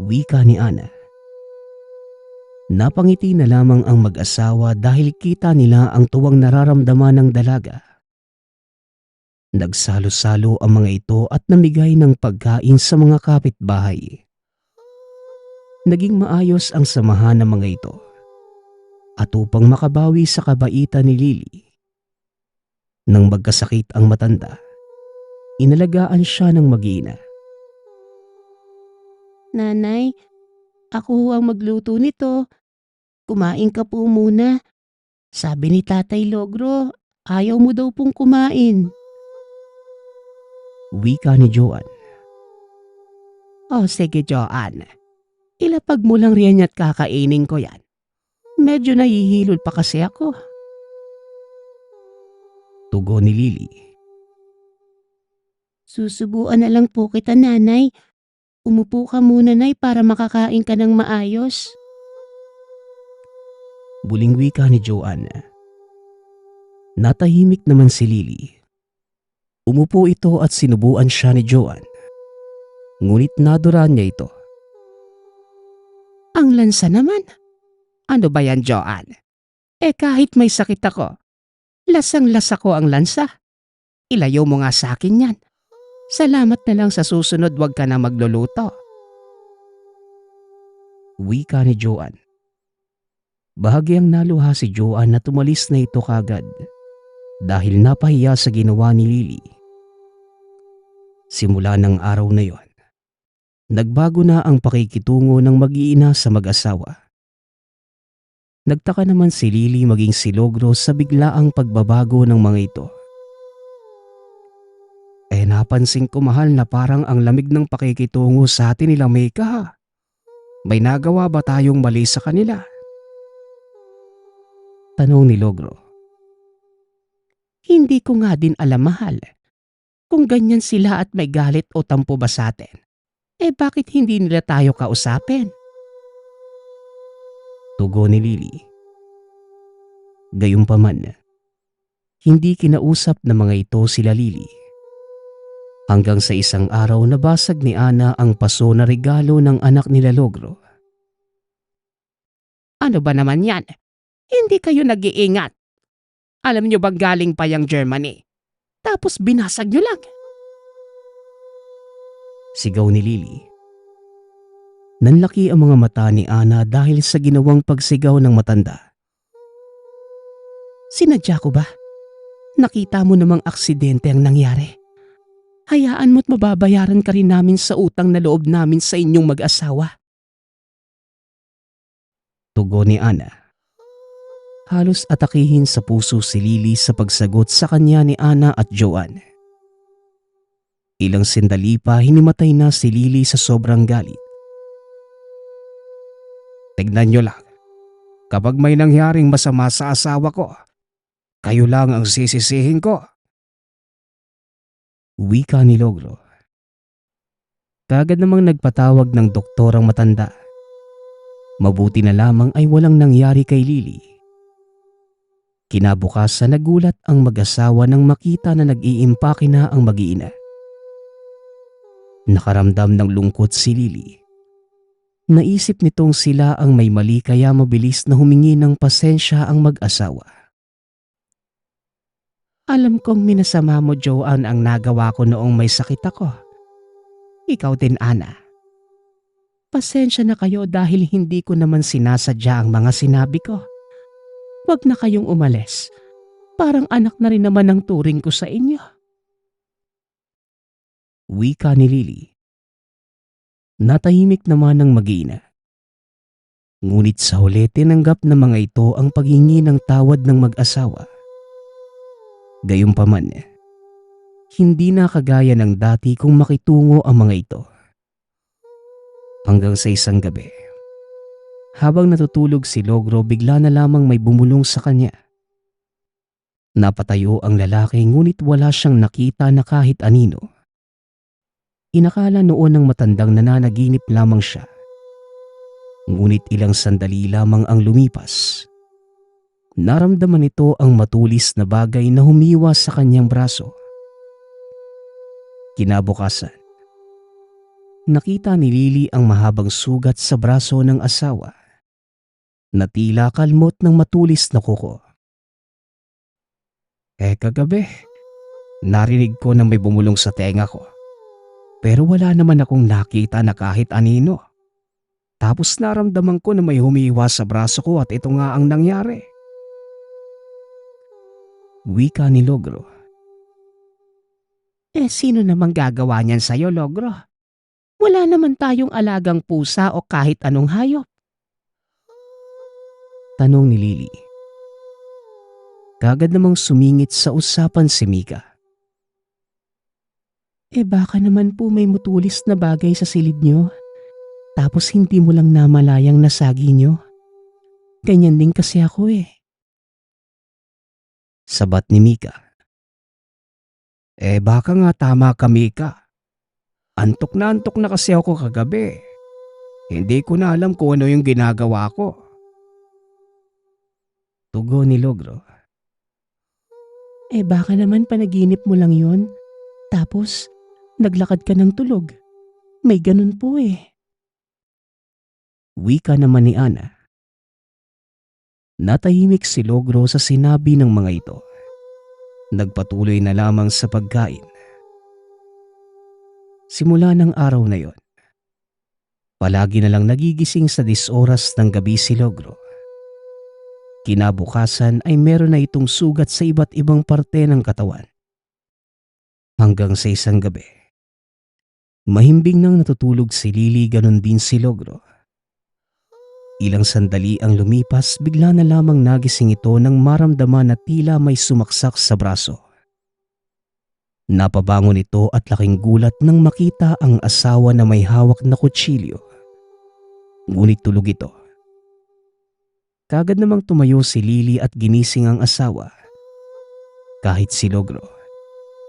Wika ni Ana. Napangiti na lamang ang mag-asawa dahil kita nila ang tuwang nararamdaman ng dalaga. Nagsalo-salo ang mga ito at namigay ng pagkain sa mga kapitbahay. Naging maayos ang samahan ng mga ito. At upang makabawi sa kabaitan ni Lily, nang magkasakit ang matanda, inalagaan siya ng mag-iina. Nanay, ako ang magluto nito. Kumain ka po muna. Sabi ni Tatay Logro, ayaw mo daw pong kumain. Wika ni Joan. Oh, sige Joan. Ilapag mo lang riyan at kakainin ko yan. Medyo nahihilol pa kasi ako. Tugon ni Lily. Susubuan na lang po kita, nanay. Umupo ka muna, nay, para makakain ka ng maayos. Buling wika ni Joan. Natahimik naman si Lily. Umupo ito at sinubuan siya ni Joan. Ngunit naduran niya ito. Ang lansa naman. Ano ba yan, Joan? Kahit may sakit ako, lasang-lasa ko ang lansa. Ilayo mo nga sa akin yan. Salamat na lang sa susunod, wag ka na magluluto. Wika ni Joan. Bahagyang naluha si Joan na tumalis na ito kagad dahil napahiya sa ginawa ni Lily. Simula ng araw na yon, nagbago na ang pakikitungo ng mag-iina sa mag-asawa. Nagtaka naman si Lily maging si Logro sa biglaang pagbabago ng mga ito. Napansin ko mahal na parang ang lamig ng pakikitungo sa atin nila Meka ha. May nagawa ba tayong mali sa kanila? Tanong ni Logro. Hindi ko nga din alam, mahal. Kung ganyan sila at may galit o tampo ba sa atin, bakit hindi nila tayo kausapin? Tugon ni Lily. Gayunpaman, hindi kinausap ng mga ito sila Lily. Hanggang sa isang araw nabasag ni Ana ang paso na regalo ng anak nila Logro. Ano ba naman yan? Hindi kayo nag-iingat. Alam nyo bang galing pa yung Germany? Tapos binasag nyo lang. Sigaw ni Lily. Nanlaki ang mga mata ni Ana dahil sa ginawang pagsigaw ng matanda. Sinadya ko ba? Nakita mo namang aksidente ang nangyari. Hayaan mo't mababayaran ka rin namin sa utang na loob namin sa inyong mag-asawa. Tugon ni Ana. Halos atakihin sa puso si Lily sa pagsagot sa kanya ni Ana at Joan. Ilang sandali pa hinimatay na si Lily sa sobrang galit. Tignan nyo lang, kapag may nangyaring masama sa asawa ko, kayo lang ang sisisihin ko. Wika ni Logro. Kagad namang nagpatawag ng doktor ang matanda. Mabuti na lamang ay walang nangyari kay Lily. Kinabukasan nagulat ang mag-asawa nang makita na nag-iimpake na ang mag-iina. Nakaramdam ng lungkot si Lily. Naisip nitong sila ang may mali kaya mabilis na humingi ng pasensya ang mag-asawa. Alam kong minasama mo, Joan, ang nagawa ko noong may sakit ako. Ikaw din, Ana. Pasensya na kayo dahil hindi ko naman sinasadya ang mga sinabi ko. Huwag na kayong umalis. Parang anak na rin naman ang turing ko sa inyo. Wika ni Lily. Natahimik naman ang mag-iina. Ngunit sa huli tinanggap ng mga ito ang paghingi ng tawad ng mag-asawa. Gayunpaman, hindi na kagaya ng dati kung makitungo ang mga ito. Hanggang sa isang gabi, habang natutulog si Logro, bigla na lamang may bumulong sa kanya. Napatayo ang lalaki ngunit wala siyang nakita na kahit anino. Inakala noon ng matandang nananaginip lamang siya. Ngunit ilang sandali lamang ang lumipas. Naramdaman nito ang matulis na bagay na humiwa sa kanyang braso. Kinabukasan, nakita ni Lily ang mahabang sugat sa braso ng asawa na tila kalmot ng matulis na kuko. Kagabi, narinig ko na may bumulong sa tenga ko. Pero wala naman akong nakita na kahit anino. Tapos naramdaman ko na may humiwa sa braso ko at ito nga ang nangyari. Wika ni Logro. Sino namang gagawa niyan sa'yo, Logro? Wala naman tayong alagang pusa o kahit anong hayop. Tanong ni Lily. Kagad namang sumingit sa usapan si Mika. Baka naman po may mutulis na bagay sa silid nyo. Tapos hindi mo lang namalayang nasagi nyo. Ganyan din kasi ako Sabat ni Mika. Baka nga tama ka, Mika. Antok na kasi ako kagabi. Hindi ko na alam kung ano yung ginagawa ko. Tugon ni Logro. Baka naman panaginip mo lang yon. Tapos, naglakad ka ng tulog. May ganun po Wika naman ni Ana. Natahimik si Logro sa sinabi ng mga ito. Nagpatuloy na lamang sa pagkain. Simula ng araw na yon, palagi na lang nagigising sa 10 oras ng gabi si Logro. Kinabukasan ay meron na itong sugat sa iba't ibang parte ng katawan. Hanggang sa isang gabi, mahimbing nang natutulog si Lily, ganon din si Logro. Ilang sandali ang lumipas, bigla na lamang nagising ito nang maramdaman na tila may sumaksak sa braso. Napabangon ito at laking gulat nang makita ang asawa na may hawak na kutsilyo. Ngunit tulog ito. Kagad namang tumayo si Lily at ginising ang asawa. Kahit si Logro,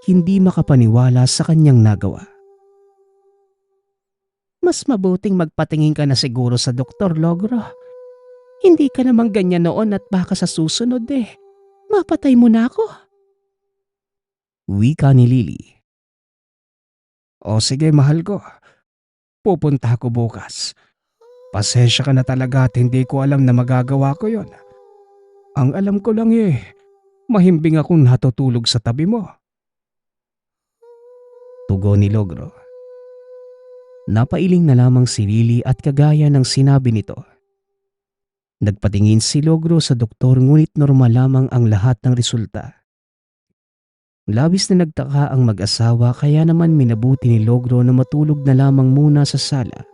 hindi makapaniwala sa kanyang nagawa. Mas mabuting magpatingin ka na siguro sa doktor, Logro. Hindi ka namang ganyan noon at baka sa susunod mapatay mo na ako. Wika ni Lily. O sige, mahal ko. Pupunta ako bukas. Pasensya ka na talaga at hindi ko alam na magagawa ko yon. Ang alam ko lang mahimbing akong natutulog sa tabi mo. Tugon ni Logro. Napailing na lamang si Lily at kagaya ng sinabi nito. Nagpatingin si Logro sa doktor ngunit normal lamang ang lahat ng resulta. Labis na nagtaka ang mag-asawa kaya naman minabuti ni Logro na matulog na lamang muna sa sala.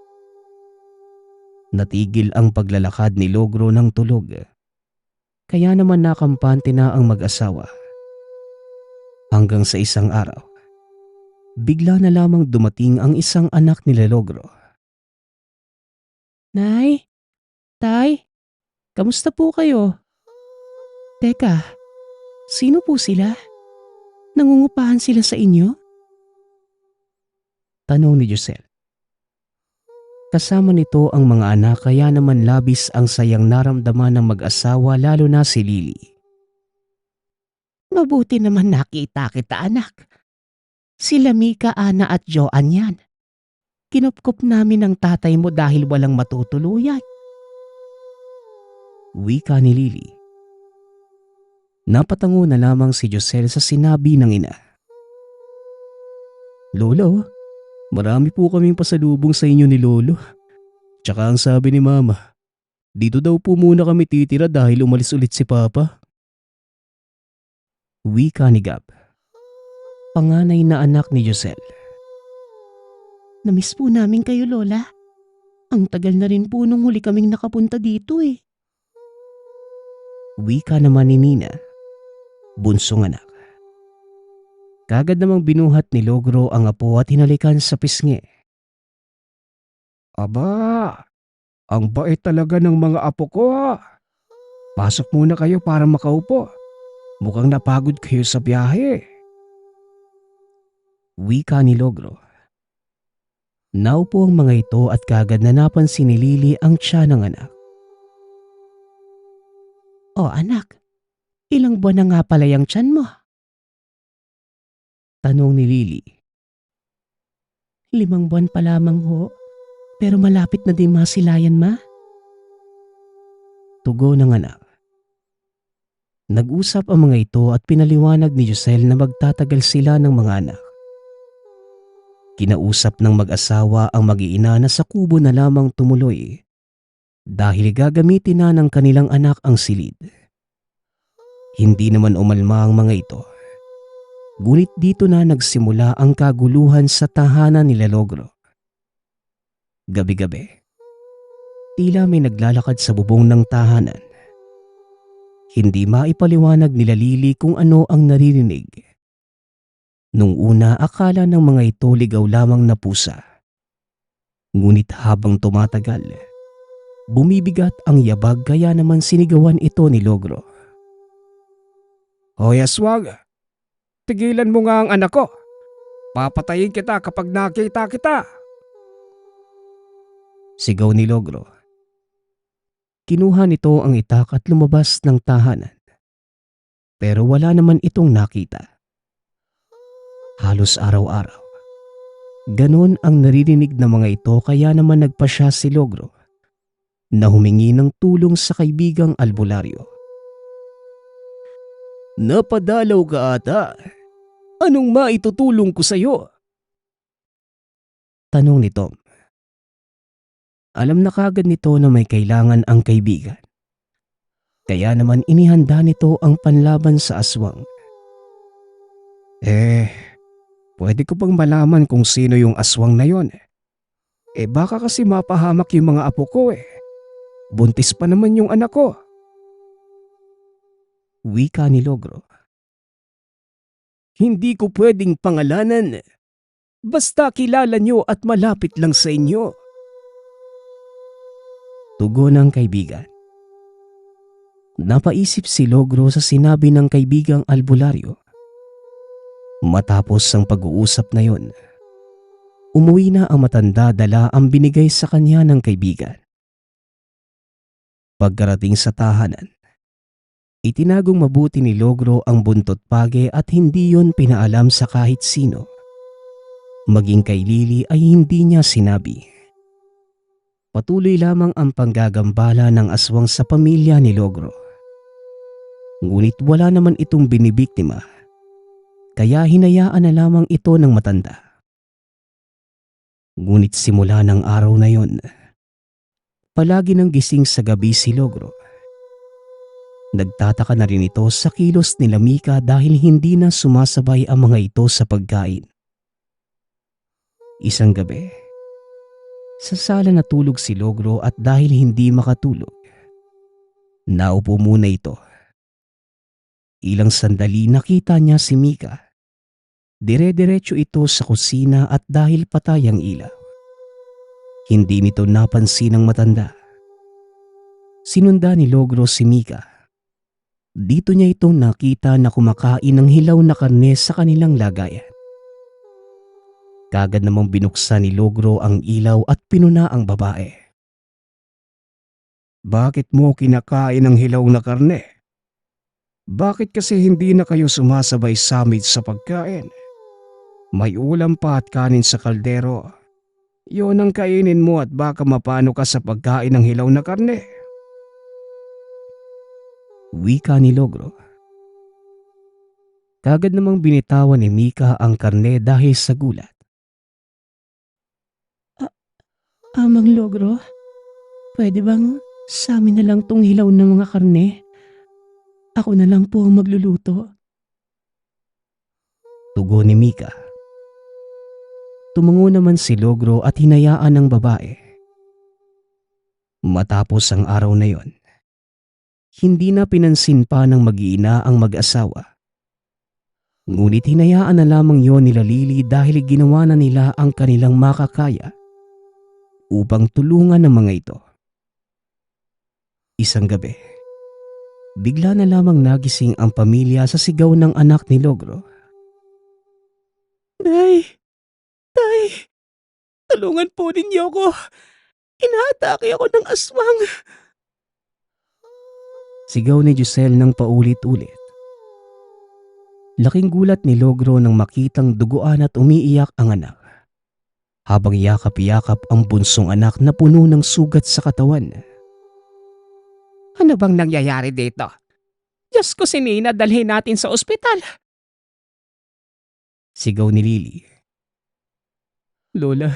Natigil ang paglalakad ni Logro ng tulog. Kaya naman nakampante na ang mag-asawa. Hanggang sa isang araw, bigla na lamang dumating ang isang anak ni Logro. Nay, Tay, kamusta po kayo? Teka, sino po sila? Nangungupahan sila sa inyo? Tanong ni Giselle. Kasama nito ang mga anak kaya naman labis ang sayang naramdaman ng mag-asawa lalo na si Lily. Mabuti naman nakita kita, anak. Sila Mika, Ana at Joan yan. Kinupkup namin ng tatay mo dahil walang matutuluyan. Wika ni Lily. Napatango na lamang si Giselle sa sinabi ng ina. Lolo, marami po kaming pasalubong sa inyo ni Lolo. Tsaka ang sabi ni Mama, dito daw po muna kami titira dahil umalis ulit si Papa. Wika ni Gab, panganay na anak ni Giselle. Namiss po namin kayo, Lola. Ang tagal na rin po nung huli kaming nakapunta dito eh. Wika naman ni Nina, bunsong anak. Kagad namang binuhat ni Logro ang apo at hinalikan sa pisngi. Aba, ang bait talaga ng mga apo ko ha. Pasok muna kayo para makaupo. Mukhang napagod kayo sa biyahe. Wika ni Logro. Naupo ang mga ito at kagad na napansin ni Lily ang tiyan ng anak. Oh anak, ilang buwan na nga pala yung tiyan mo? Tanong ni Lily. 5 buwan pa lamang ho, pero malapit na din masilayan ma. Tugon ng anak. Nag-usap ang mga ito at pinaliwanag ni Giselle na magtatagal sila ng mga anak. Kinausap ng mag-asawa ang mag-iina na sa kubo na lamang tumuloy dahil gagamitin na ng kanilang anak ang silid. Hindi naman umalma ang mga ito. Ngunit dito na nagsimula ang kaguluhan sa tahanan nila Logro. Gabi-gabi, tila may naglalakad sa bubong ng tahanan. Hindi maipaliwanag nila Lily kung ano ang naririnig. Nung una akala ng mga ito ligaw lamang na pusa. Ngunit habang tumatagal, bumibigat ang yabag kaya naman sinigawan ito ni Logro. Hoy aswang! Tigilan mo nga ang anak ko. Papatayin kita kapag nakita kita. Sigaw ni Logro. Kinuha nito ang itak at lumabas ng tahanan. Pero wala naman itong nakita. Halos araw-araw. Ganon ang naririnig ng mga ito kaya naman nagpasya si Logro na humingi ng tulong sa kaibigang albularyo. Napadalaw ka ata. Anong maitutulong ko sa'yo? Tanong ni Tom. Alam na kagad nito na may kailangan ang kaibigan. Kaya naman inihanda nito ang panlaban sa aswang. Pwede ko bang malaman kung sino yung aswang na yon? Baka kasi mapahamak yung mga apo ko eh. Buntis pa naman yung anak ko. Wika ni Logro. Hindi ko pwedeng pangalanan. Basta kilala nyo at malapit lang sa inyo. Tugon ng kaibigan. Napaisip si Logro sa sinabi ng kaibigang albularyo. Matapos ang pag-uusap na yon, umuwi na ang matanda dala ang binigay sa kanya ng kaibigan. Pagkarating sa tahanan, itinagong mabuti ni Logro ang buntot page at hindi yon pinaalam sa kahit sino. Maging kay Lily ay hindi niya sinabi. Patuloy lamang ang panggagambala ng aswang sa pamilya ni Logro. Ngunit wala naman itong binibiktima, kaya hinayaan na lamang ito ng matanda. Ngunit simula ng araw na yon, palagi nang gising sa gabi si Logro. Nagtataka na rin ito sa kilos ni Mika dahil hindi na sumasabay ang mga ito sa pagkain. Isang gabi, sa sala natulog si Logro at dahil hindi makatulog, naupo muna ito. Ilang sandali nakita niya si Mika. Dire-diretso ito sa kusina at dahil patay ang ilaw, hindi nito napansin ang matanda. Sinunda ni Logro si Mika. Dito niya itong nakita na kumakain ng hilaw na karne sa kanilang lagayan. Kagad namang binuksan ni Logro ang ilaw at pinuna ang babae. Bakit mo kinakain ang hilaw na karne? Bakit kasi hindi na kayo sumasabay sa amin sa pagkain? May ulam pa at kanin sa kaldero. Yon ang kainin mo at baka mapano ka sa pagkain ng hilaw na karne. Wika ni Logro. Kagad namang binitawan ni Mika ang karne dahil sa gulat. Amang Logro, pwede bang sa amin na lang tong hilaw na mga karne? Ako na lang po ang magluluto. Tugon ni Mika. Tumango naman si Logro at hinayaan ng babae. Matapos ang araw na yon, hindi na pinansin pa ng mag-iina ang mag-asawa. Ngunit hinayaan na lamang yon nila Lily dahil ginawa na nila ang kanilang makakaya upang tulungan ang mga ito. Isang gabi, bigla na lamang nagising ang pamilya sa sigaw ng anak ni Logro. Nay! Tay! Tulungan po ninyo ko! Inaatake ako ng aswang! Sigaw ni Giselle ng paulit-ulit. Laking gulat ni Logro nang makitang duguan at umiiyak ang anak, habang yakap-yakap ang bunsong anak na puno ng sugat sa katawan. Ano bang nangyayari dito? Diyos ko, si Nina, dalhin natin sa ospital. Sigaw ni Lily. Lola,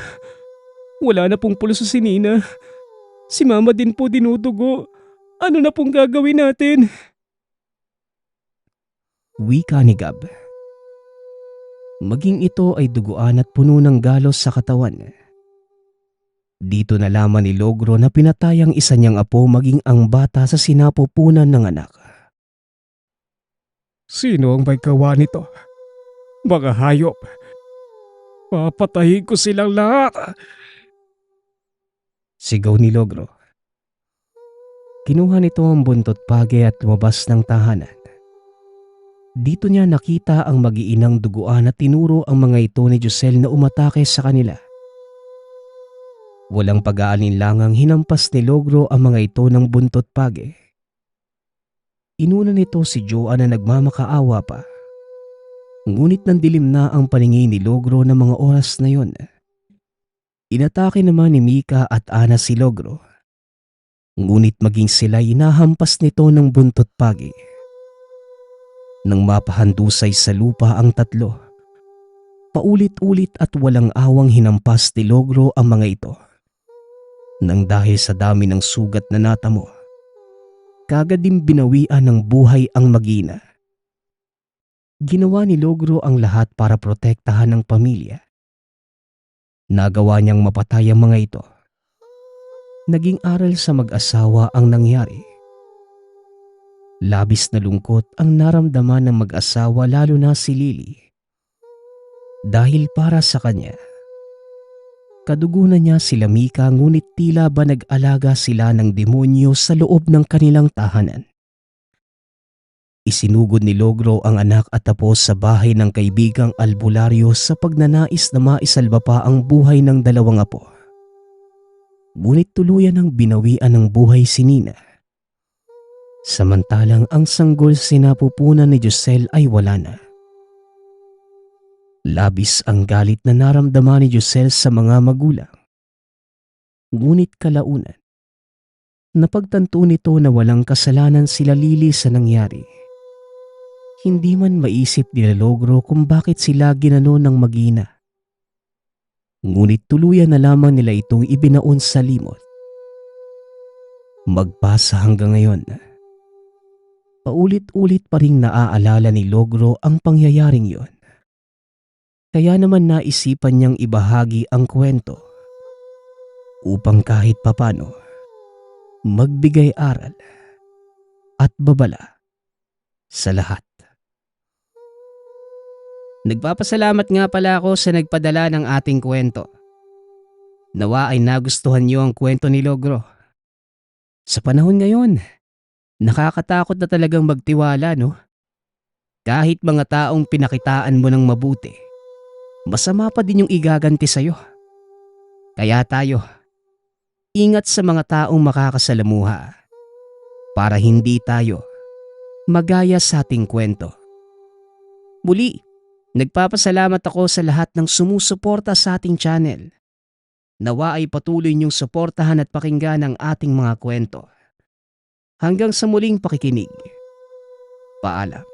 wala na pong pulso si Nina. Si Mama din po dinudugo. Ano na pong gagawin natin? Wika ni Gab. Maging ito ay duguan at puno ng galos sa katawan. Dito nalaman ni Logro na pinatay ang isa niyang apo maging ang bata sa sinapupunan ng anak. Sino ang may gawa nito? Mga hayop. Papatayin ko silang lahat. Sigaw ni Logro. Kinuha nito ang buntot page at lumabas ng tahanan. Dito niya nakita ang mag-iinang duguan at tinuro ang mga ito ni Giselle na umatake sa kanila. Walang pag-aalinlangang hinampas ni Logro ang mga ito ng buntot page. Inuna nito si Joan na nagmamakaawa pa. Ngunit nandilim na ang paningin ni Logro ng mga oras na yon. Inatake naman ni Mika at Ana si Logro. Ngunit maging sila inahampas nito ng buntot pagi. Nang mapahandusay sa lupa ang tatlo, paulit-ulit at walang awang hinampas ni Logro ang mga ito. Nang dahil sa dami ng sugat na natamo, kagad din binawian ng buhay ang mag-ina. Ginawa ni Logro ang lahat para protektahan ang pamilya. Nagawa niyang mapatay ang mga ito. Naging aral sa mag-asawa ang nangyari. Labis na lungkot ang naramdaman ng mag-asawa lalo na si Lily. Dahil para sa kanya, kadugunan niya sila Mika ngunit tila ba nag-alaga sila ng demonyo sa loob ng kanilang tahanan. Isinugod ni Logro ang anak at apo sa bahay ng kaibigang albularyo sa pagnanais na maisalba pa ang buhay ng dalawang apo. Ngunit tuluyan ang binawian ng buhay si Nina. Samantalang ang sanggol sinapupunan ni Giselle ay wala na. Labis ang galit na naramdaman ni Giselle sa mga magulang. Ngunit kalaunan, napagtanto nito na walang kasalanan sila Lily sa nangyari. Hindi man maisip ni Logro kung bakit sila ginano ng mag-ina. Ngunit tuluyan na lamang nila itong ibinaon sa limot. Magpasa hanggang ngayon, paulit-ulit pa ring naaalala ni Logro ang pangyayaring yon. Kaya naman naisipan niyang ibahagi ang kwento upang kahit papano magbigay aral at babala sa lahat. Nagpapasalamat nga pala ako sa nagpadala ng ating kwento. Nawa ay nagustuhan niyo ang kwento ni Logro. Sa panahon ngayon, nakakatakot na talagang magtiwala, no? Kahit mga taong pinakitaan mo ng mabuti, masama pa din yung igaganti sa'yo. Kaya tayo, ingat sa mga taong makakasalamuha para hindi tayo magaya sa ating kwento. Muli, nagpapasalamat ako sa lahat ng sumusuporta sa ating channel. Nawa ay patuloy niyong suportahan at pakinggan ang ating mga kwento. Hanggang sa muling pakikinig. Paalam.